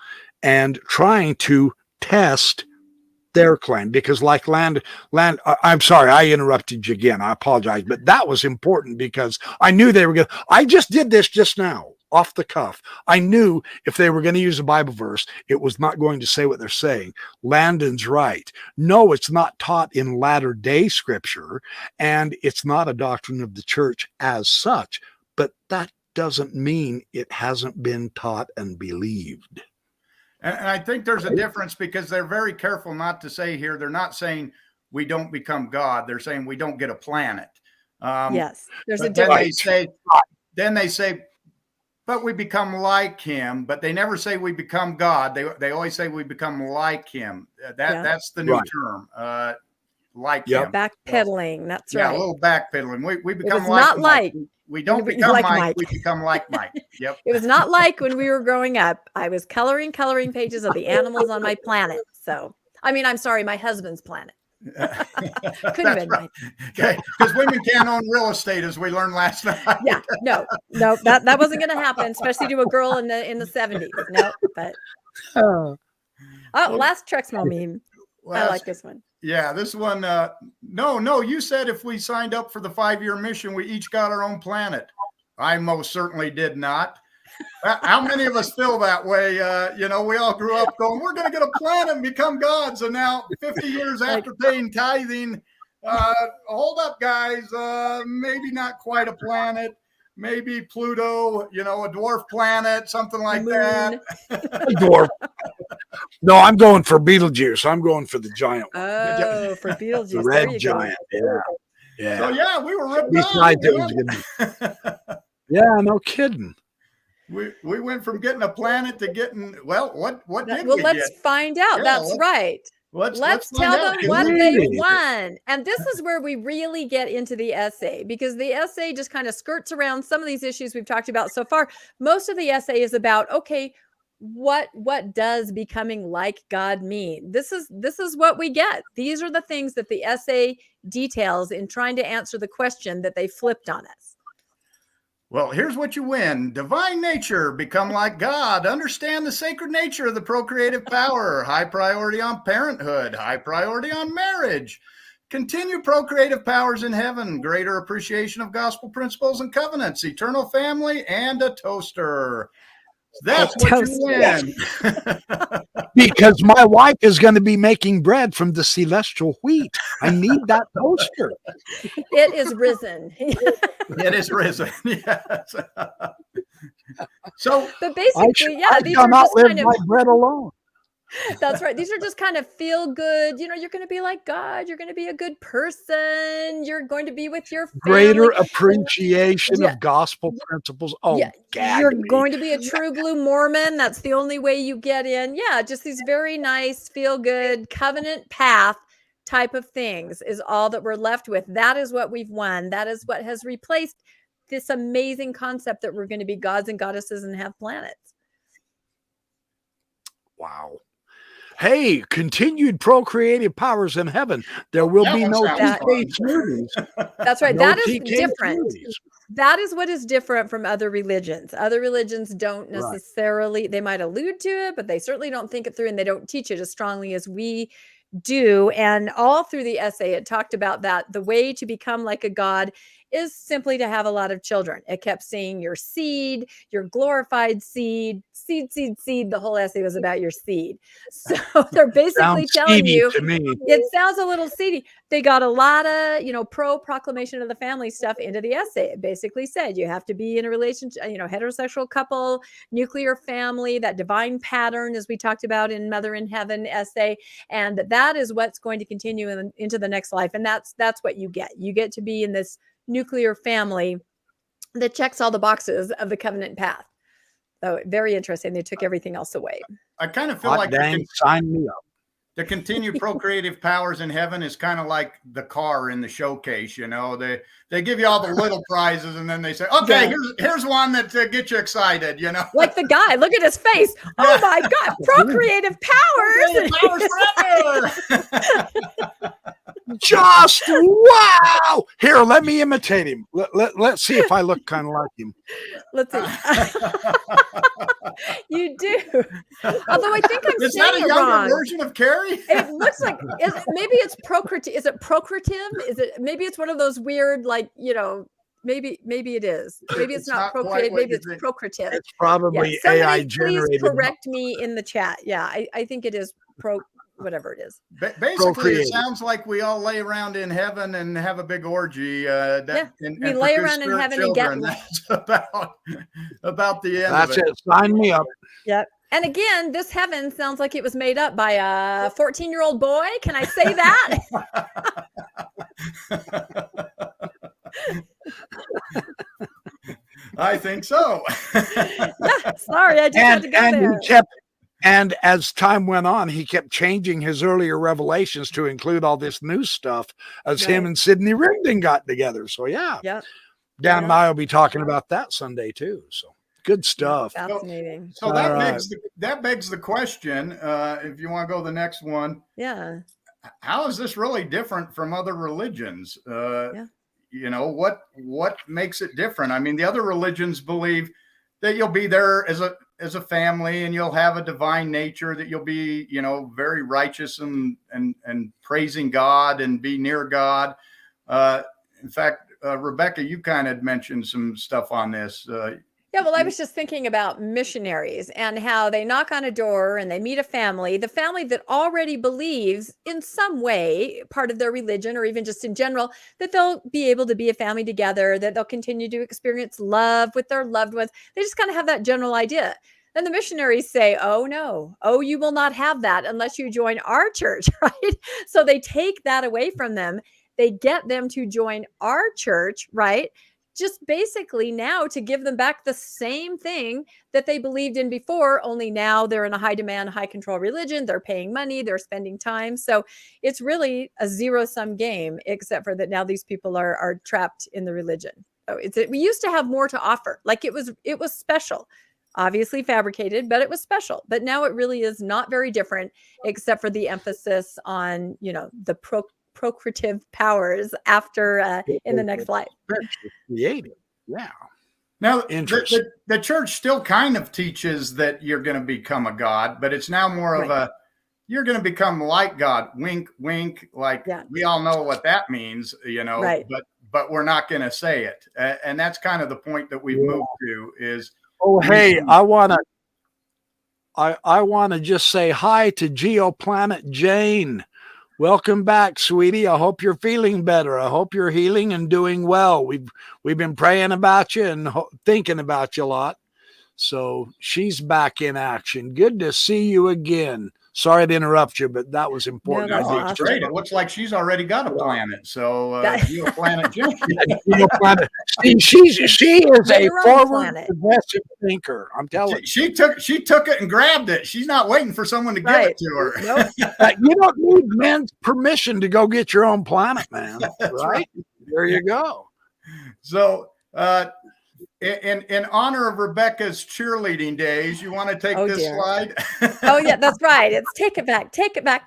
and trying to test their claim, because like land, I'm sorry, I interrupted you again. I apologize, but that was important because I knew they were going to, I just did this just now off the cuff. I knew if they were going to use a Bible verse, it was not going to say what they're saying. Landon's right. No, it's not taught in latter-day scripture, and it's not a doctrine of the church as such, but that doesn't mean it hasn't been taught and believed. And I think there's a difference because they're very careful not to say here, they're not saying we don't become God. They're saying we don't get a planet. Yes, there's a But then difference. they say, but we become like him, but they never say we become God. They always say we become like him. That's the new term. Like him. Backpedaling. That's Yeah, right. a little backpedaling. We become not Mike. like We don't we- become like Mike, Mike. we become like Mike. Yep. It was not like when we were growing up. I was coloring pages of the animals on my planet. So, I mean, I'm sorry, my husband's planet. Couldn't have been mine. Okay, because women can't own real estate, as we learned last night. Yeah, no, that wasn't going to happen, especially to a girl in the 70s. No, but last Trexmo meme. I like this one. Yeah, this one. No, you said if we signed up for the 5-year mission, we each got our own planet. I most certainly did not. How many of us feel that way? We all grew up going, we're going to get a planet and become gods. And now 50 years after paying tithing, hold up, guys. Maybe not quite a planet. Maybe Pluto, a dwarf planet, something like that. Dwarf. No, I'm going for Beetlejuice. I'm going for the giant one. Oh, for Beetlejuice. The red giant. Yeah. So, yeah, we were ripped Besides, it was off. good. Yeah, no kidding. We went from getting a planet to getting, what did we let's get? find out. Yeah, That's right. Let's tell find them out. what they won. And this is where we really get into the essay, because the essay just kind of skirts around some of these issues we've talked about so far. Most of the essay is about, okay, what does becoming like God mean? This is what we get. These are the things that the essay details in trying to answer the question that they flipped on us. Well, here's what you win. Divine nature, become like God, understand the sacred nature of the procreative power, high priority on parenthood, high priority on marriage, continue procreative powers in heaven, greater appreciation of gospel principles and covenants, eternal family, and a toaster. That's what you win. Because my wife is going to be making bread from the celestial wheat. I need that toaster. It is risen. It is risen. Yes. So, but basically, these I are just live kind of my bread alone. That's right. These are just kind of feel good. You're going to be like God. You're going to be a good person. You're going to be with your family. Greater appreciation of gospel principles. Oh, you're going to be a true blue Mormon. That's the only way you get in. Yeah, just these very nice, feel good, covenant path type of things is all that we're left with. That is what we've won. That is what has replaced this amazing concept that we're going to be gods and goddesses and have planets. Wow. Hey, continued procreative powers in heaven. There will be no TK smoothies. That's right. No that is TK different. smoothies. That is what is different from other religions. Other religions don't necessarily, they might allude to it, but they certainly don't think it through, and they don't teach it as strongly as we do. And all through the essay, it talked about that the way to become like a god is simply to have a lot of children. It kept saying your seed, your glorified seed, seed. The whole essay was about your seed. So they're basically telling you, to me. It sounds a little seedy. They got a lot of, pro proclamation of the family stuff into the essay. It basically said you have to be in a relationship, heterosexual couple, nuclear family, that divine pattern, as we talked about in Mother in Heaven essay. And that is what's going to continue into the next life. And that's what you get. You get to be in this nuclear family that checks all the boxes of the covenant path. So very interesting. They took everything else away. I kind of feel like sign me up. The continued procreative powers in heaven is kind of like the car in the showcase. They give you all the little prizes, and then they say, okay, here's one that gets you excited, Like the guy, look at his face. Oh my God, procreative powers. Just wow. Here, let me imitate him. Let's see if I look kind of like him. Let's see. You do. Although I think I'm is saying that a it younger wrong. version of Carrie? It looks like maybe it's procreative. Is it procreative? Maybe it's one of those weird, maybe it is. Maybe it's not procreative. Maybe it's procreative. It's probably Somebody AI generated. Please correct me in the chat. Yeah, I think it is whatever it is. Basically, it sounds like we all lay around in heaven and have a big orgy. We lay around in heaven and get. That's about the end. That's of it. Sign me up. Yep. And again, this heaven sounds like it was made up by a 14-year-old boy. Can I say that? I think so. Yeah, sorry, I just had to go there. And as time went on, he kept changing his earlier revelations to include all this new stuff as him and Sidney Rigdon got together. So yeah, Dan and I will be talking about that Sunday too. So good stuff. Fascinating. So that begs the question, if you want to go to the next one. Yeah. How is this really different from other religions? You know, what makes it different? I mean, the other religions believe that you'll be there as a family and you'll have a divine nature, that you'll be, you know, very righteous and praising God and be near God. In fact, Rebecca, you kind of mentioned some stuff on this. Yeah, well, I was just thinking about missionaries and how they knock on a door and they meet a family, the family that already believes in some way, part of their religion or even just in general, that they'll be able to be a family together, that they'll continue to experience love with their loved ones. They just kind of have that general idea. Then the missionaries say, oh, no, oh, you will not have that unless you join our church, right? So they take that away from them. They get them to join our church, right? Just basically now to give them back the same thing that they believed in before, only now they're in a high demand, high control religion. They're paying money, they're spending time. So it's really a zero-sum game, except for that now these people are trapped in the religion. So we used to have more to offer. Like it was special, obviously fabricated, but it was special. But now it really is not very different, except for the emphasis on, you know, the procreative powers after in the next life. Creative. Yeah. Now, the church still kind of teaches that you're going to become a god, but it's now more of you're going to become like God. Wink, wink. Like we all know what that means, you know, but we're not going to say it. And that's kind of the point that we've moved to is. Oh, hey, I want to just say hi to Geoplanet Jane. Welcome back, sweetie. I hope you're feeling better. I hope you're healing and doing well. We've been praying about you and thinking about you a lot. So she's back in action. Good to see you again. Sorry to interrupt you, but that was important. No, that's great. It looks like she's already got a planet. So Geoplanet Jane. Geoplanet. She is a forward progressive thinker. I'm telling you. She took it and grabbed it. She's not waiting for someone to give it to her. Nope. You don't need men's permission to go get your own planet, man. Right? There you go. So in honor of Rebecca's cheerleading days, you want to take this slide? Oh, yeah, that's right. It's take it back,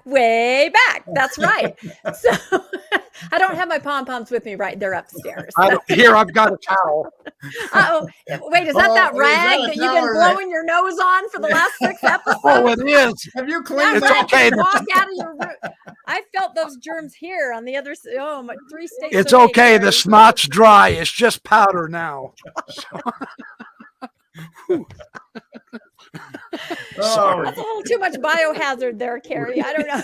way back. That's right. So I don't have my pom-poms with me, right? They're upstairs. Here, I've got a towel. Oh, wait, is that rag that you've been blowing your nose on for the last 6 episodes? Oh, it is. Have you cleaned it? It's okay. Walk out of your room. I felt those germs here on the other side. Oh, my 3 states. It's okay. The snot's dry. It's just powder now. That's a little too much biohazard there, Carrie. I don't know.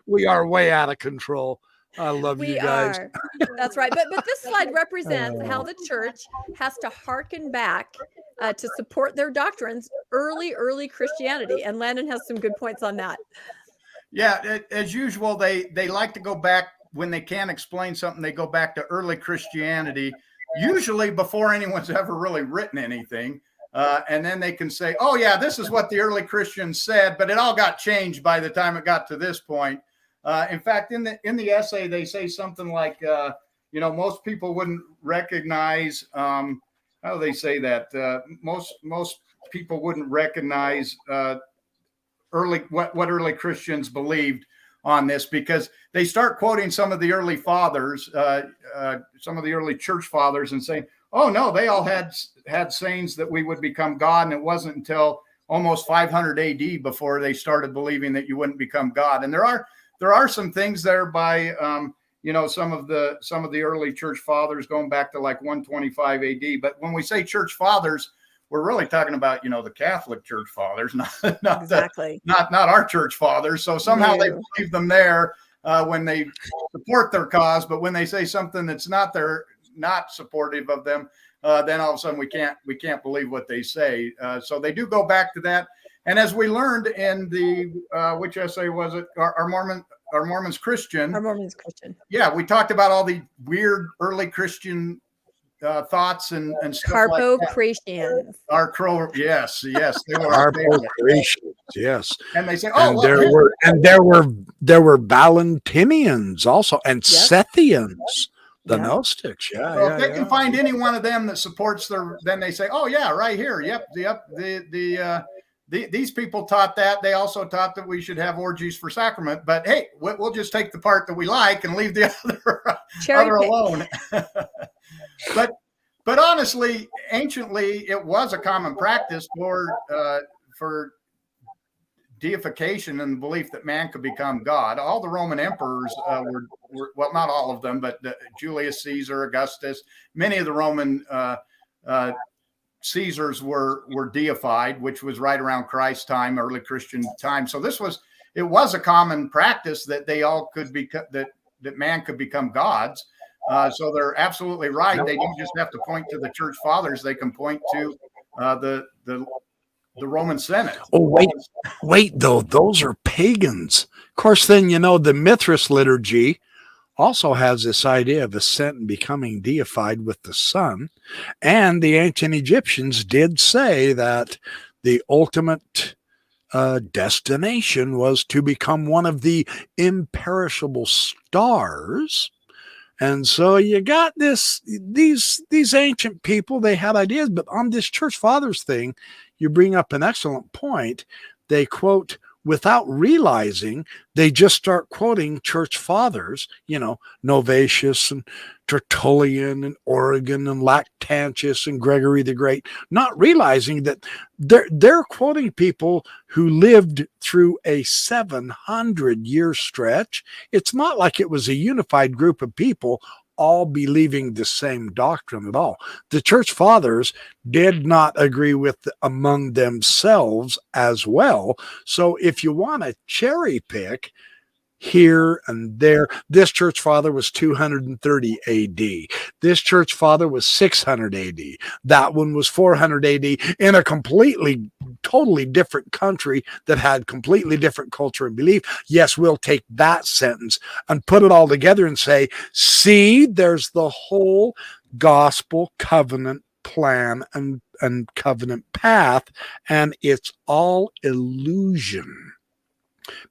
We are way out of control. I love you guys. That's right. But this slide represents how the church has to hearken back to support their doctrines, early Christianity. And Landon has some good points on that. Yeah, as usual, they like to go back when they can't explain something. They go back to early Christianity, usually before anyone's ever really written anything. And then they can say, oh, yeah, this is what the early Christians said, but it all got changed by the time it got to this point. In fact, in the essay, they say something like, you know, most people wouldn't recognize, how do they say that? Most people wouldn't recognize what early Christians believed on this, because they start quoting some of the early fathers, some of the early church fathers, and saying, oh, no, they all had sayings that we would become God. And it wasn't until almost 500 AD before they started believing that you wouldn't become God. And there are some things there by, you know, some of the early church fathers going back to like 125 AD. But when we say church fathers, we're really talking about, you know, the Catholic church fathers, not exactly. not our church fathers. So somehow they believe them there when they support their cause. But when they say something that's not supportive of them, then all of a sudden we can't believe what they say. So they do go back to that. And as we learned in the which essay was it? Our Mormon's Christian. Our Mormon's Christian. Yeah, we talked about all the weird early Christian thoughts and stuff Carpo-Cratians. Our crow, yes, they were Carpo-Cratians, yes. And they say, and there were Valentinians also, and Sethians, the Gnostics. So if they can find any one of them that supports then they say, oh yeah, right here, yep. These people taught that. They also taught that we should have orgies for sacrament. But hey, we'll just take the part that we like and leave the other alone. But honestly, anciently, it was a common practice for deification and the belief that man could become God. All the Roman emperors were well, not all of them, but Julius Caesar, Augustus, many of the Roman Caesars were deified, which was right around Christ's time, early Christian time. So it was a common practice that they all could be that man could become gods. So they're absolutely right. They don't just have to point to the church fathers; they can point to the Roman Senate. Oh, wait, though, those are pagans. Of course, then the Mithras liturgy also has this idea of ascent and becoming deified with the sun. And the ancient Egyptians did say that the ultimate destination was to become one of the imperishable stars. And so you got these ancient people, they had ideas, but on this church fathers thing, you bring up an excellent point. They quote, without realizing, they just start quoting church fathers, Novatius and Tertullian and Origen and Lactantius and Gregory the Great, not realizing that they're quoting people who lived through a 700-year stretch. It's not like it was a unified group of people all believing the same doctrine at all. The church fathers did not agree with among themselves as well. So if you want to cherry pick here and there, this church father was 230 AD. This church father was 600 AD. That one was 400 AD in a totally different country that had completely different culture and belief. Yes, we'll take that sentence and put it all together and say, see, there's the whole gospel covenant plan and covenant path, and it's all illusion.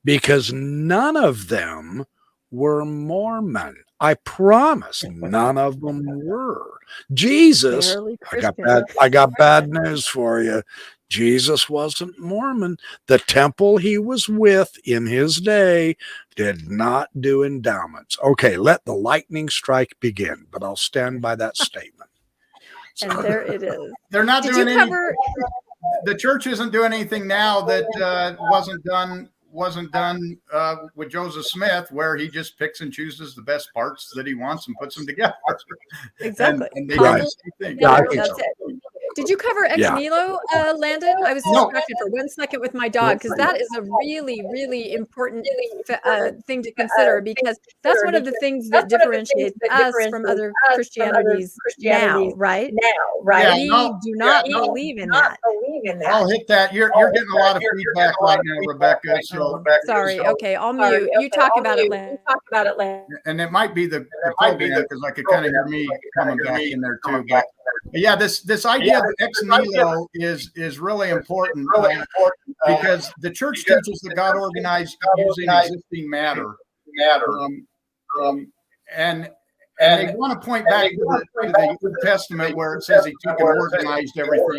Because none of them were Mormon. I promise, none of them were. Jesus, I got bad news for you. Jesus wasn't Mormon. The temple he was with in his day did not do endowments. Okay, let the lightning strike begin, but I'll stand by that statement. And there it is. They're not doing anything. The church isn't doing anything now that wasn't done with Joseph Smith, where he just picks and chooses the best parts that he wants and puts them together. Exactly. And they do the same thing. Yeah, I think so. Did you cover ex nihilo, Landon? I was distracted for 1 second with my dog, because that is a really, really important thing to consider, because that's one of the things that differentiates us from other Christianities now, right? Yeah, we do not believe in that. I'll hit that. You're getting a lot of feedback right now, Rebecca. Sorry. Okay, I'll mute. You talk about it, Landon. And it might be the because I could kind of hear me coming back in there too. But yeah, this idea of ex nihilo is really important because the church teaches that God organized using existing matter, and they want to point back to the New Testament where it says he took and organized everything,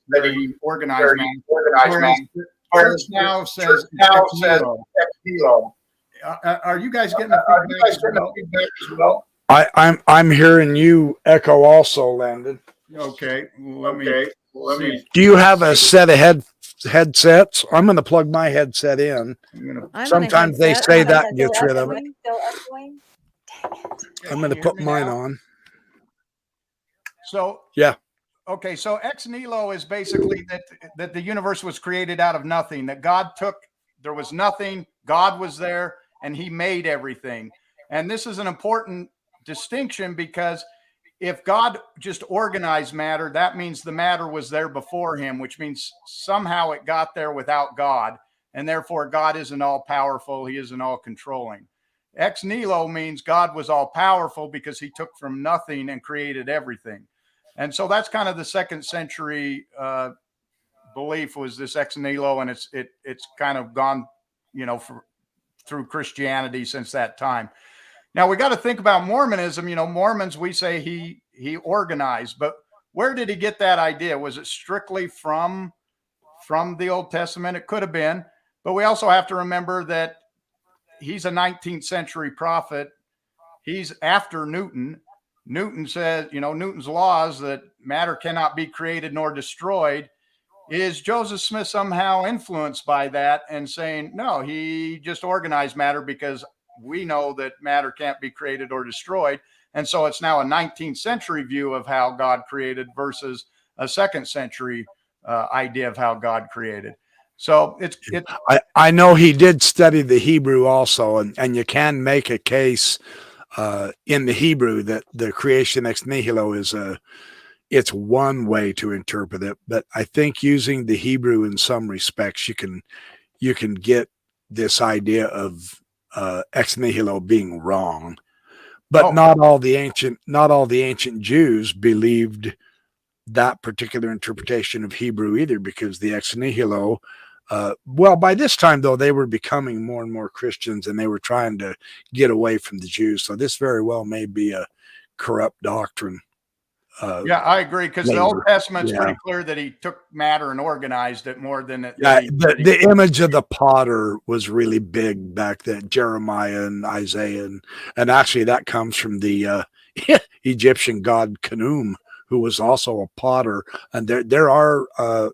that he organized man. Whereas now says ex nihilo. Are you guys getting the feedback as well? I'm hearing you echo also, Landon. Okay, let me. Do you have a set of headsets? I'm going to plug my headset in. Sometimes they say that gets rid of it. I'm going to put mine on. So yeah. Okay, so ex nihilo is basically that the universe was created out of nothing. That there was nothing, God was there, and he made everything. And this is an important distinction because if God just organized matter, that means the matter was there before him, which means somehow it got there without God. And therefore, God isn't all powerful. He isn't all controlling. Ex nihilo means God was all powerful because he took from nothing and created everything. And so that's kind of the second century belief, was this ex nihilo, and it's kind of gone, through Christianity since that time. Now we got to think about Mormonism. Mormons, we say he organized, but where did he get that idea? Was it strictly from the Old Testament? It could have been, but we also have to remember that he's a 19th century prophet. He's after Newton. Newton said, Newton's laws that matter cannot be created nor destroyed. Is Joseph Smith somehow influenced by that and saying, no, he just organized matter because we know that matter can't be created or destroyed. And so it's now a 19th century view of how God created versus a second century idea of how God created. So I know he did study the Hebrew also, and you can make a case in the Hebrew that the creation ex nihilo it's one way to interpret it, but I think using the Hebrew in some respects, you can get this idea of ex nihilo being wrong. But not all the ancient Jews believed that particular interpretation of Hebrew either, because the ex nihilo, by this time though, they were becoming more and more Christians, and they were trying to get away from the Jews. So this very well may be a corrupt doctrine. Yeah, I agree, because the Old Testament's pretty clear that he took matter and organized it more than the image of the potter was really big back then. Jeremiah and Isaiah, and actually that comes from the Egyptian god Khnum, who was also a potter. And there are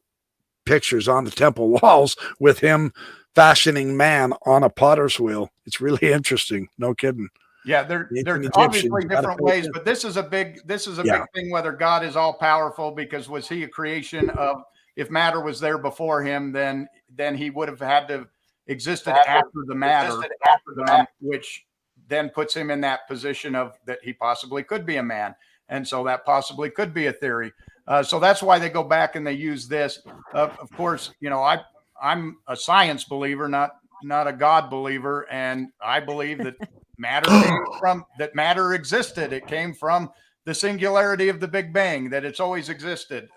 pictures on the temple walls with him fashioning man on a potter's wheel. It's really interesting. No kidding. Yeah, there's obviously different ways, but this is a big thing, whether God is all powerful, because was he a creation of, if matter was there before him, then he would have had to existed after the matter, which then puts him in that position of that he possibly could be a man. And so that possibly could be a theory. So that's why they go back and they use this. Of course, I'm a science believer, not a God believer. And I believe that matter existed. It came from the singularity of the Big Bang, that it's always existed.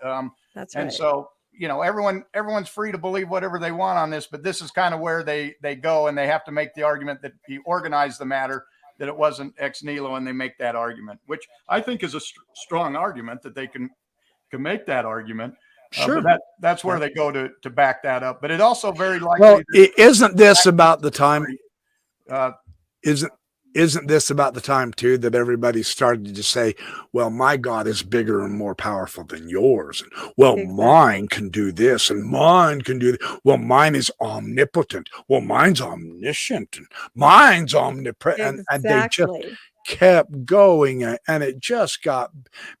That's right. And so, everyone's free to believe whatever they want on this, but this is kind of where they go, and they have to make the argument that he organized the matter, that it wasn't ex nihilo, and they make that argument, which I think is a strong argument that they can make that argument. Sure. But that's where they go to back that up. But it also very likely. Well, isn't this about the time? Isn't this about the time too that everybody started to say, well, my God is bigger and more powerful than yours, and mine can do this and mine can do that. Well, mine is omnipotent. Well, mine's omniscient and mine's omnipresent. And they just kept going, and it just got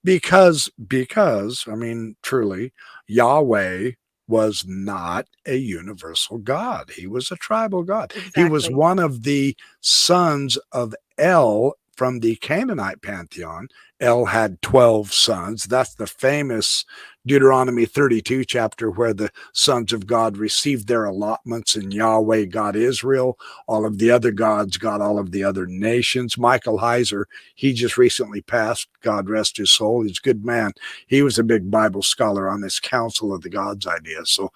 because I mean, truly, Yahweh was not a universal God. He was a tribal God. Exactly. He was one of the sons of El from the Canaanite pantheon. El had 12 sons. That's the famous Deuteronomy 32 chapter where the sons of God received their allotments, and Yahweh got Israel. All of the other gods got all of the other nations. Michael Heiser, he just recently passed, God rest his soul. He's a good man. He was a big Bible scholar on this Council of the Gods idea. So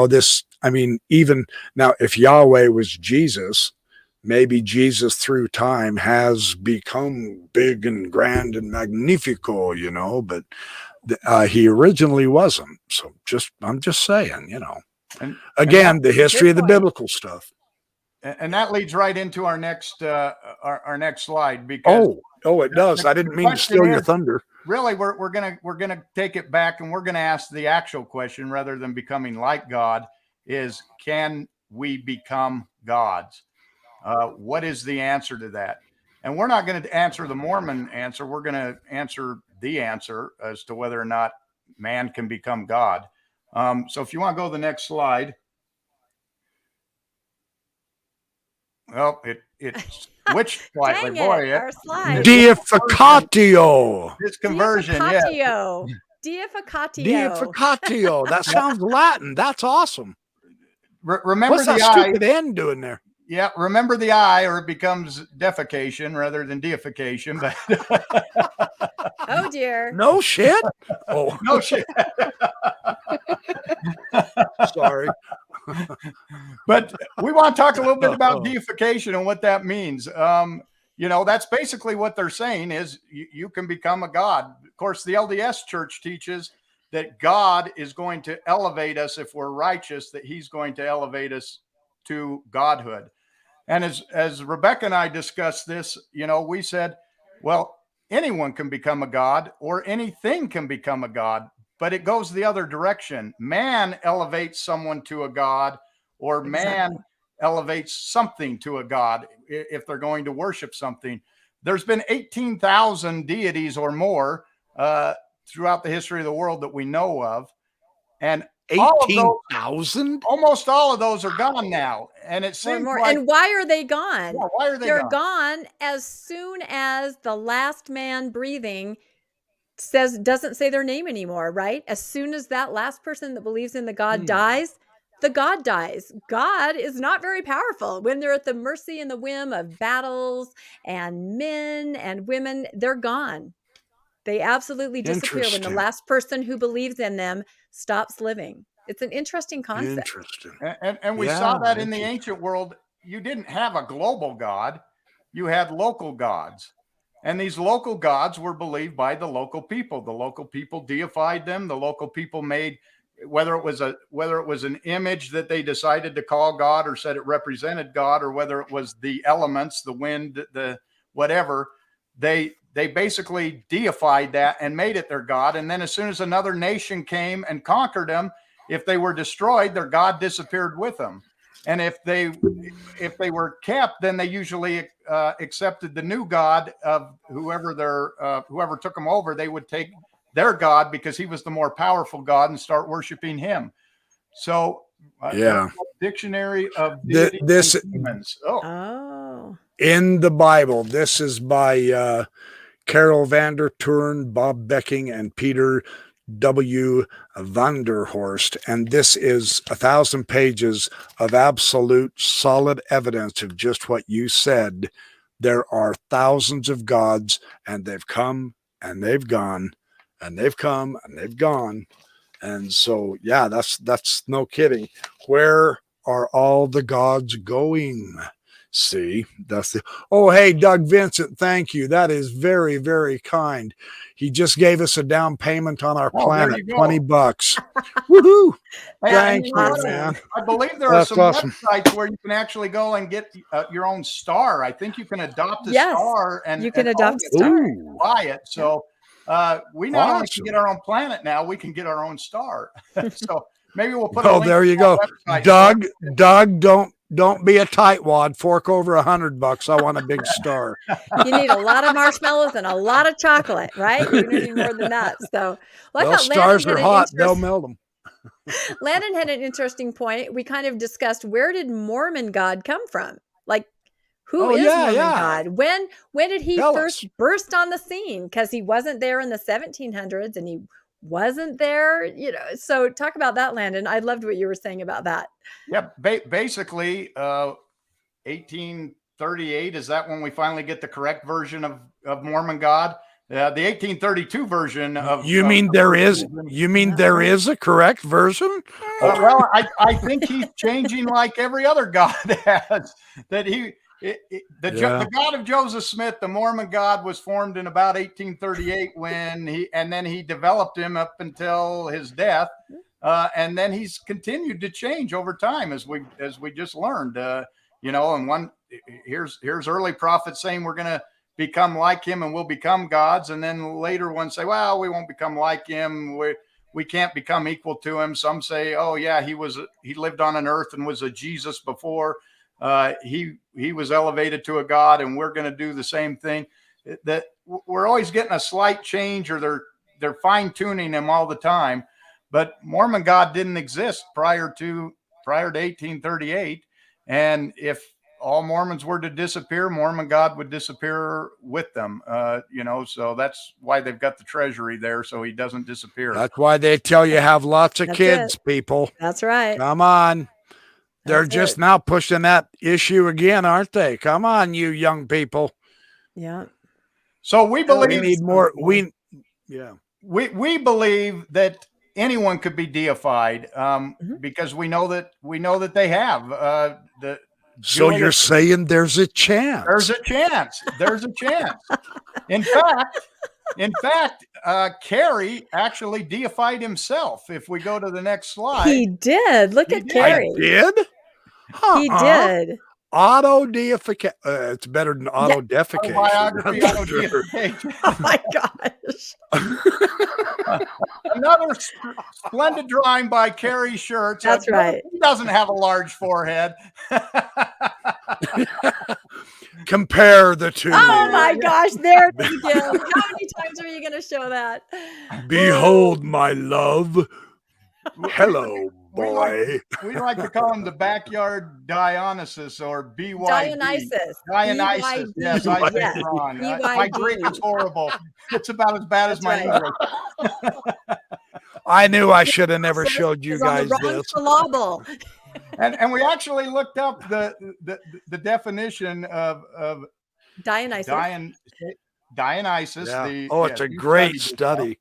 this, I mean, even now, if Yahweh was Jesus, maybe Jesus through time has become big and grand and magnifico, but he originally wasn't. So I'm just saying, and again, the history of the biblical stuff. And that leads right into our next our next slide, because it does. I didn't mean to steal your thunder. Really, we're gonna take it back, and we're gonna ask the actual question rather than becoming like God: is can we become gods? What is the answer to that? And we're not going to answer the Mormon answer. We're going to answer the answer as to whether or not man can become God. So if you want to go to the next slide. Well, it switched slightly. Dang Boy, it, our slide. Deificatio. this conversion, yeah. Deificatio. Deificatio. Deificatio. That sounds Latin. That's awesome. Remember What's the that eye. stupid N doing there? Yeah, remember the eye, or it becomes defecation rather than deification. But Oh dear. No shit. Oh, no shit. sorry. But we want to talk a little bit about deification and what that means. That's basically what they're saying is you can become a god. Of course, the LDS Church teaches that God is going to elevate us if we're righteous, that he's going to elevate us to godhood. And as Rebecca and I discussed this, we said, well, anyone can become a god or anything can become a god, but it goes the other direction. Man elevates someone to a god, or man elevates something to a god if they're going to worship something. There's been 18,000 deities or more throughout the history of the world that we know of. And 18,000? Almost all of those are gone now. And it seems more. like, and why are they gone? Yeah, why are they They're gone? gone as soon as the last man breathing doesn't say their name anymore, right? As soon as that last person that believes in the God dies, the God dies. God is not very powerful. When they're at the mercy and the whim of battles and men and women, they're gone. They absolutely disappear when the last person who believes in them stops living. It's an interesting concept. Interesting. And we saw that in the ancient world. You didn't have a global God. You had local gods. And these local gods were believed by the local people. The local people deified them. The local people made, whether it was an image that they decided to call God or said it represented God, or whether it was the elements, the wind, the whatever, they basically deified that and made it their God. And then as soon as another nation came and conquered them, if they were destroyed, their God disappeared with them. And if they were kept, then they usually accepted the new God of whoever took them over. They would take their God because he was the more powerful God and start worshiping him. So dictionary of this and demons. In the Bible, this is by Carol Vander Turen, Bob Becking, and Peter W. Vanderhorst, and this is 1,000 pages of absolute solid evidence of just what you said. There are thousands of gods, and they've come and they've gone, and they've come and they've gone. And so, yeah, that's no kidding. Where are all the gods going? See, hey, Doug Vincent, thank you. That is very, very kind. He just gave us a down payment on our planet, $20. Woohoo! Thank you, man. I believe there are some websites where you can actually go and get your own star. I think you can adopt a star, and you can adopt a star, buy it. So we not only can get our own planet now, we can get our own star. So maybe we'll put. There you go, Doug. Don't be a tightwad. Fork over $100. I want a big star. You need a lot of marshmallows and a lot of chocolate, right? You're going to need more than that. So, stars are hot. They'll melt them. Landon had an interesting point. We kind of discussed, where did Mormon God come from? Like, who is Mormon God? When did he first burst on the scene? Because he wasn't there in the 1700s, and he wasn't there, so talk about that, Landon. I loved what you were saying about that. Yeah, basically 1838, is that when we finally get the correct version of Mormon God? The 1832 version of there is a correct version? Well, I think he's changing like every other God has. That the God of Joseph Smith, the Mormon God, was formed in about 1838 and then he developed him up until his death, and then he's continued to change over time, as we just learned. And here's early prophets saying we're going to become like him and we'll become gods, and then later ones say, well, we won't become like him. We can't become equal to him. Some say, oh yeah, he lived on an earth and was a Jesus before. He was elevated to a God, and we're going to do the same thing. That we're always getting a slight change, or they're fine tuning him all the time. But Mormon God didn't exist prior to 1838, and if all Mormons were to disappear, Mormon God would disappear with them. So that's why they've got the treasury there, so he doesn't disappear. That's why they tell you have lots of That's kids, it. people. That's right. Come on. They're That's just it. now pushing that issue again, aren't they? Come on, you young people. Yeah. So we believe We need more. We believe that anyone could be deified, because we know that they have. So you're saying there's a chance? There's a chance. There's a chance. In fact, Carey actually deified himself. If we go to the next slide, He did. Look at Carey. I did? He did. Auto deification. It's better than auto defecation. Autobiography, auto-deification. Oh my gosh. Another splendid drawing by Carey Schertz. That's right. He doesn't have a large forehead. Compare the two. Oh my gosh. There it is again. How many times are you going to show that? Behold, my love. Hello, boy. We like to call him the backyard Dionysus, or BYD. Dionysus. Dionysus. Yes, I did Yes. wrong. BYD. My Greek is horrible. It's about as bad as my English. I knew I should have never showed you guys this. Syllable. And we actually looked up the definition of Dionysus. Dionysus. Yeah. The, It's a great study.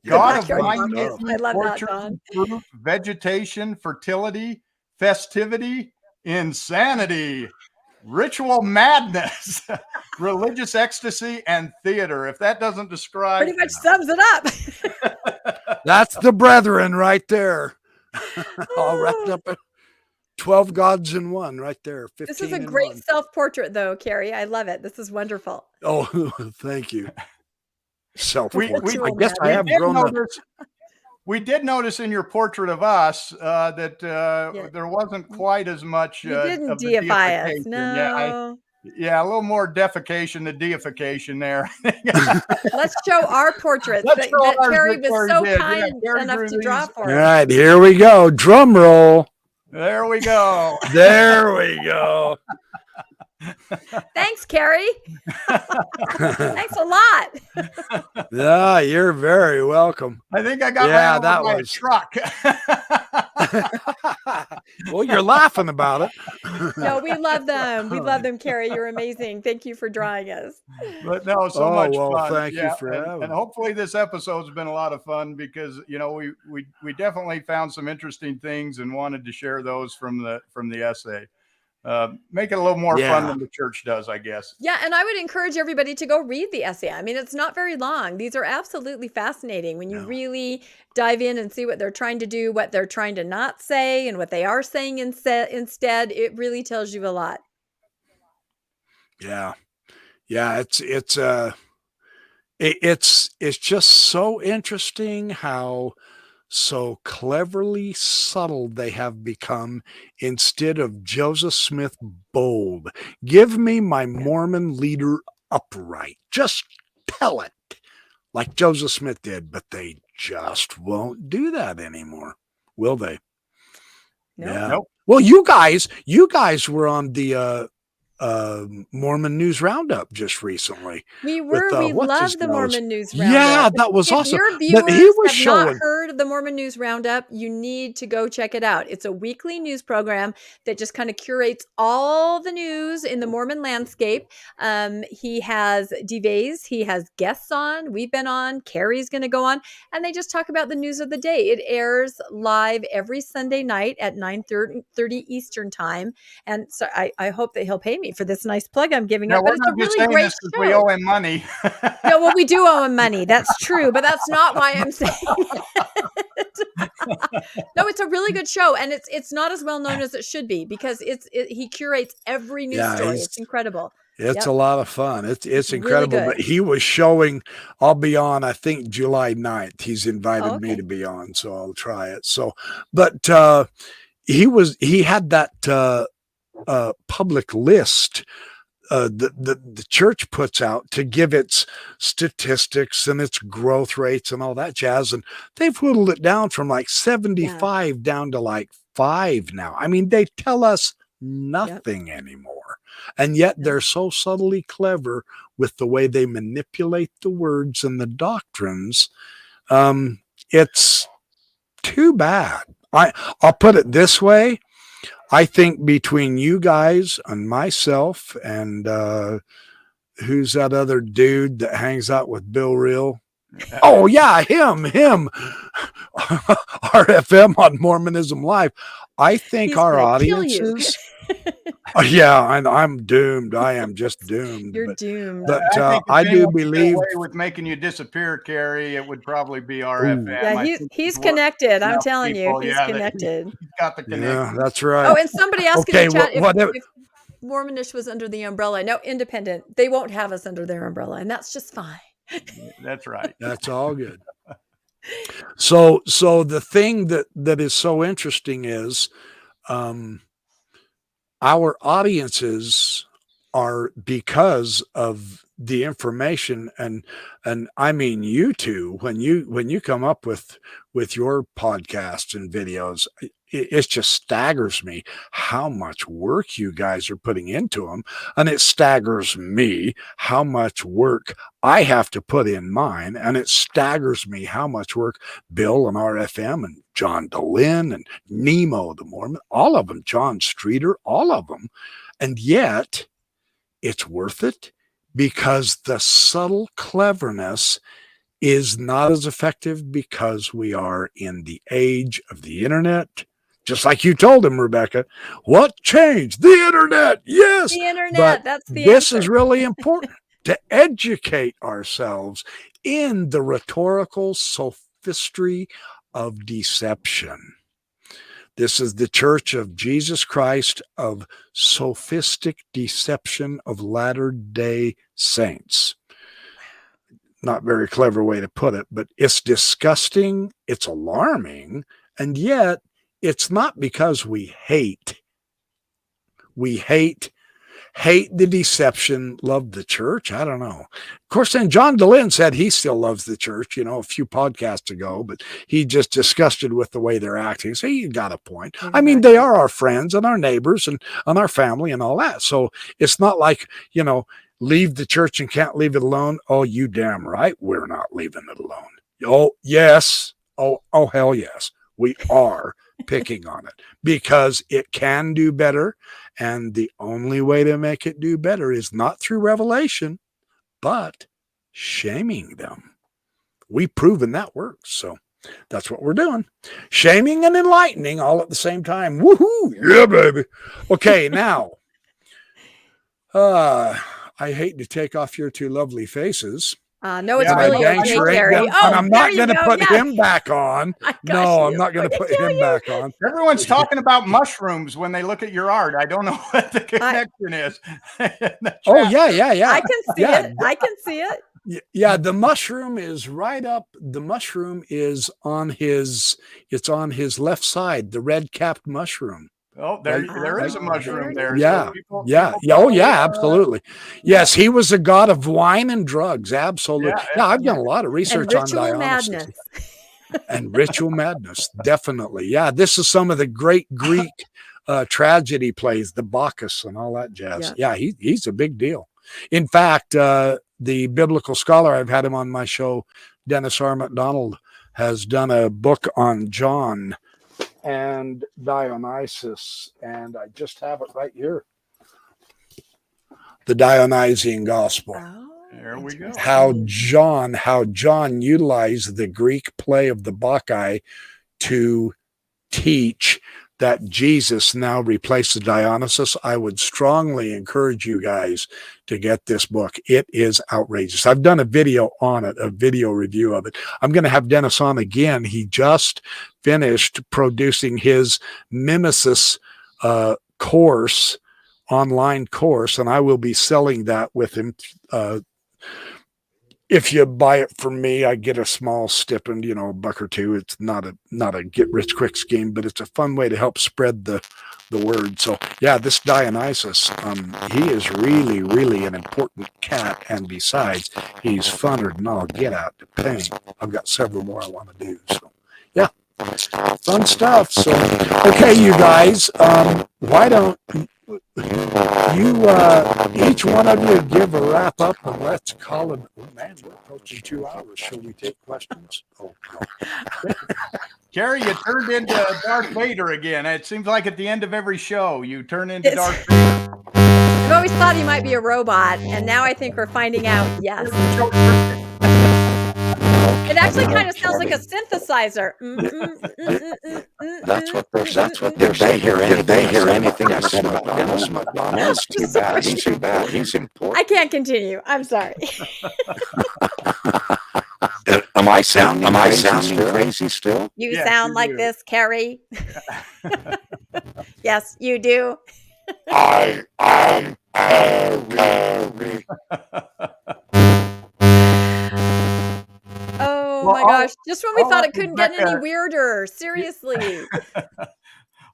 God of Backyard wine, Dionysus. I love that, orchards, Don. fruit, vegetation, fertility, festivity, insanity, ritual madness, religious ecstasy, and theater. If that doesn't describe, Pretty much sums it up. That's the brethren right there. All wrapped up in 12 gods in one right there. 15 This is a in great one. self-portrait, though, Carey. I love it. This is wonderful. Oh, thank you. Self-portrait. we- I guess I have grown up. we did notice in your portrait of us that there wasn't quite as much. You didn't of the deify us. deification. No. Yeah, a little more defecation than deification there. Let's show our portraits Let's that show ours Carey that was Carey so did. Yeah, kind Carey enough drew to draw these. for All us. right, here we go. Drum roll. There we go. There we go. Thanks, Carey. Thanks a lot. Yeah, you're very welcome. I think I got Yeah, ran that over by a was- truck. Well, you're laughing about it. No, we love them. We love them, Carey. You're amazing. Thank you for drawing us. But no, so Oh, much well, fun. thank you for and, having and me. hopefully this episode's been a lot of fun, because we definitely found some interesting things and wanted to share those from the essay. Make it a little more fun than the church does, I guess. Yeah, and I would encourage everybody to go read the essay. I mean, it's not very long. These are absolutely fascinating when you really dive in and see what they're trying to do, what they're trying to not say, and what they are saying instead. It really tells you a lot. Yeah. It's just so interesting how so cleverly subtle they have become instead of Joseph Smith bold. Give me my Mormon leader upright. Just tell it like Joseph Smith did, but they just won't do that anymore. Will they? No. Yeah. Nope. Well, you guys were on the Mormon News Roundup just recently. We were. with, We what's his love the nose? Mormon News Roundup. Yeah, that was If awesome. your But viewers he was have showing. not heard of the Mormon News Roundup, you need to go check it out. It's a weekly news program that just kind of curates all the news in the Mormon landscape. He has DVs, he has guests on. We've been on. Carrie's going to go on, and they just talk about the news of the day. It airs live every Sunday night at 9:30 Eastern time. And so I hope that he'll pay me for this nice plug I'm giving Now, up. we're But it's a not just really saying great this because show. we owe him money. No, well, we do owe him money. That's true, but that's not why I'm saying it. No, it's a really good show, and it's not as well known as it should be, because he curates every news story. It's incredible. It's a lot of fun. It's really incredible. good. But he was showing, I'll be on, I think July 9th. He's invited me okay. to be on, so I'll try it. So, but he had that public list the church puts out to give its statistics and its growth rates and all that jazz. And they've whittled it down from like 75 down to like 5 now. I mean, they tell us nothing anymore. And yet they're so subtly clever with the way they manipulate the words and the doctrines. It's too bad. I'll put it this way. I think between you guys and myself and who's that other dude that hangs out with Bill Reel? Oh yeah, him. RFM on Mormonism Live. I think He's our gonna kill you. audiences. Yeah, I'm doomed. I am just doomed. You're doomed. But I think if I do anyone could get believe away with making you disappear, Carrie, it would probably be RFM. Yeah, I think he's worked connected. I'm enough telling you, people, he's that connected. He's got the connection. Yeah, that's right. Oh, and somebody asked in Okay, the chat whatever. if Mormon-ish was under the umbrella. No, independent. They won't have us under their umbrella, and that's just fine. That's right. That's all good. So the thing that is so interesting is our audiences are, because of the information, and I mean you two, when you come up with your podcasts and videos, it just staggers me how much work you guys are putting into them. And it staggers me how much work I have to put in mine. And it staggers me how much work Bill and RFM and John DeLynn and Nemo the Mormon, all of them, John Streeter, all of them. And yet it's worth it because the subtle cleverness is not as effective because we are in the age of the internet. Just like you told him, Rebecca, what changed? The internet. Yes. The internet. But That's the this answer. is really important to educate ourselves in the rhetorical sophistry of deception. This is the Church of Jesus Christ of Sophistic Deception of Latter-day Saints. Not very clever way to put it, but it's disgusting, it's alarming, and yet it's not because we hate. We hate the deception, love the church. I don't know. Of course, then John DeLynn said he still loves the church, a few podcasts ago, but he just disgusted with the way they're acting. So you got a point. Exactly. I mean, they are our friends and our neighbors and our family and all that. So it's not like, leave the church and can't leave it alone. Oh, you damn right. We're not leaving it alone. Oh, yes. Oh, hell yes. We are picking on it because it can do better. And the only way to make it do better is not through revelation, but shaming them. We've proven that works. So that's what we're doing. Shaming and enlightening all at the same time. Woohoo. Yeah, baby. Okay. Now, I hate to take off your two lovely faces. No, it's Yeah, really I okay, sure ain't Gary. gonna- Oh, and I'm there not you going to go. put Yes. him back on. I got No, I'm you. not going to Look put at him you. back on. Everyone's talking about mushrooms when they look at your art. I don't know what the connection is. Oh, yeah. I can see Yeah. it. I can see it. Yeah, the mushroom is right up. The mushroom is it's on his left side, the red-capped mushroom. Oh, there is a mushroom there. Yeah, So people Oh, yeah, absolutely. Yes, he was a god of wine and drugs. Absolutely. Yeah, I've done a lot of And research on ritual Dionysus. madness. And ritual madness, definitely. Yeah, this is some of the great Greek tragedy plays, the Bacchus and all that jazz. Yeah, he's a big deal. In fact, the biblical scholar, I've had him on my show, Dennis R. McDonald, has done a book on John and Dionysus, and I just have it right here. The Dionysian Gospel. Oh, there we go. How John utilized the Greek play of the Bacchae to teach that Jesus now replaces Dionysus. I would strongly encourage you guys to get this book. It is outrageous. I've done a video on it, a video review of it. I'm going to have Dennis on again. He just finished producing his Mimesis course, online course, and I will be selling that with him. If you buy it from me, I get a small stipend, a buck or two. It's not a get rich quick scheme, but it's a fun way to help spread the word. So yeah, this Dionysus, he is really, really an important cat. And besides, he's funner than all get out to paint. I've got several more I want to do. So yeah, fun stuff. So, okay, you guys, why don't each one of you give a wrap up and let's call it. Oh man, we're approaching 2 hours. Shall we take questions? Oh no. Carrie, you turned into Darth Vader again. It seems like at the end of every show, you turn into Darth Vader. I've always thought he might be a robot, and now I think we're finding out, yes. It actually kind of sounds like a synthesizer. That's what they're saying. Did they hear anything I said about Dennis McDonald? That's too bad. He's too bad. He's important. I can't continue. I'm sorry. Am I sounding crazy still? You Yes, sound you like do. this, Carrie. Yes, you do. I am Carrie. Oh Well, my gosh. Just when we I'll thought let it couldn't get any Rebecca- weirder. Seriously.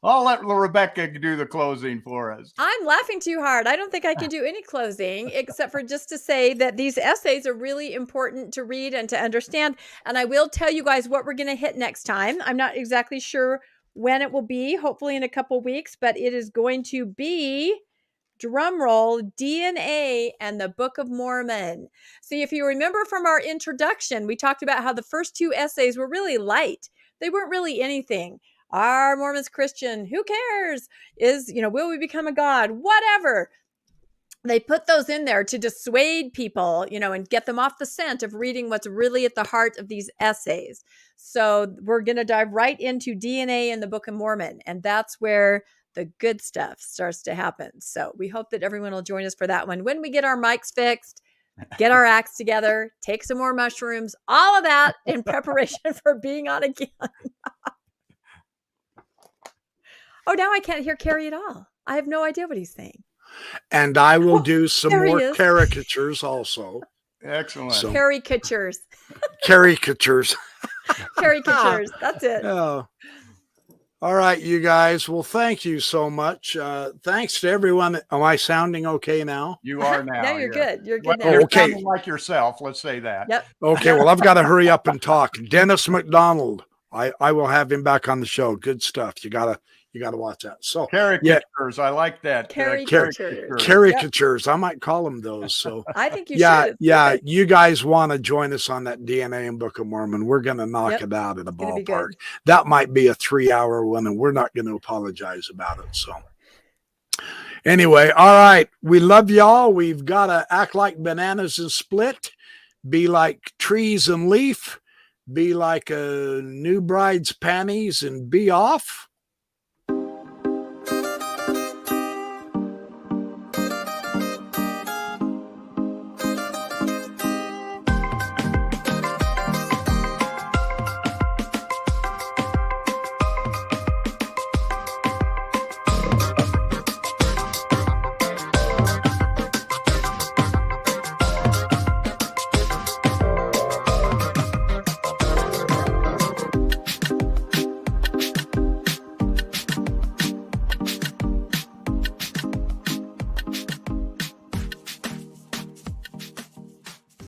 I'll let Rebecca do the closing for us. I'm laughing too hard. I don't think I can do any closing except for just to say that these essays are really important to read and to understand. And I will tell you guys what we're going to hit next time. I'm not exactly sure when it will be, hopefully in a couple weeks, but it is going to be, drum roll, DNA and the Book of Mormon. See, if you remember from our introduction, we talked about how the first 2 essays were really light. They weren't really anything. Are Mormons Christian? Who cares? Will we become a god? Whatever. They put those in there to dissuade people, and get them off the scent of reading what's really at the heart of these essays. So we're going to dive right into DNA and the Book of Mormon. And that's where the good stuff starts to happen. So we hope that everyone will join us for that one. When we get our mics fixed, get our acts together, take some more mushrooms, all of that in preparation for being on again. Oh, now I can't hear Carrie at all. I have no idea what he's saying. And I will do some there he more is. caricatures also. Excellent. So- Caricatures. Caricatures. Caricatures. That's it. Yeah. All right, you guys. Well, thank you so much. Thanks to everyone. Am I sounding okay now? You are now. Now you're yeah. good. You're Well, good now. You're Okay. sounding like yourself. Let's say that. Yep. Okay, well, I've got to hurry up and talk. Dennis McDonald. I will have him back on the show. Good stuff. You gotta watch that. So Caricatures. I like that. Caricatures. caricatures. I might call them those. So I think you yeah, should. It's yeah. good. You guys want to join us on that DNA and Book of Mormon? We're gonna knock Yep. it out of the Gonna be ballpark. good. That might be a 3-hour one, and we're not going to apologize about it. So anyway, all right. We love y'all. We've got to act like bananas and split, be like trees and leaf, be like a new bride's panties and be off.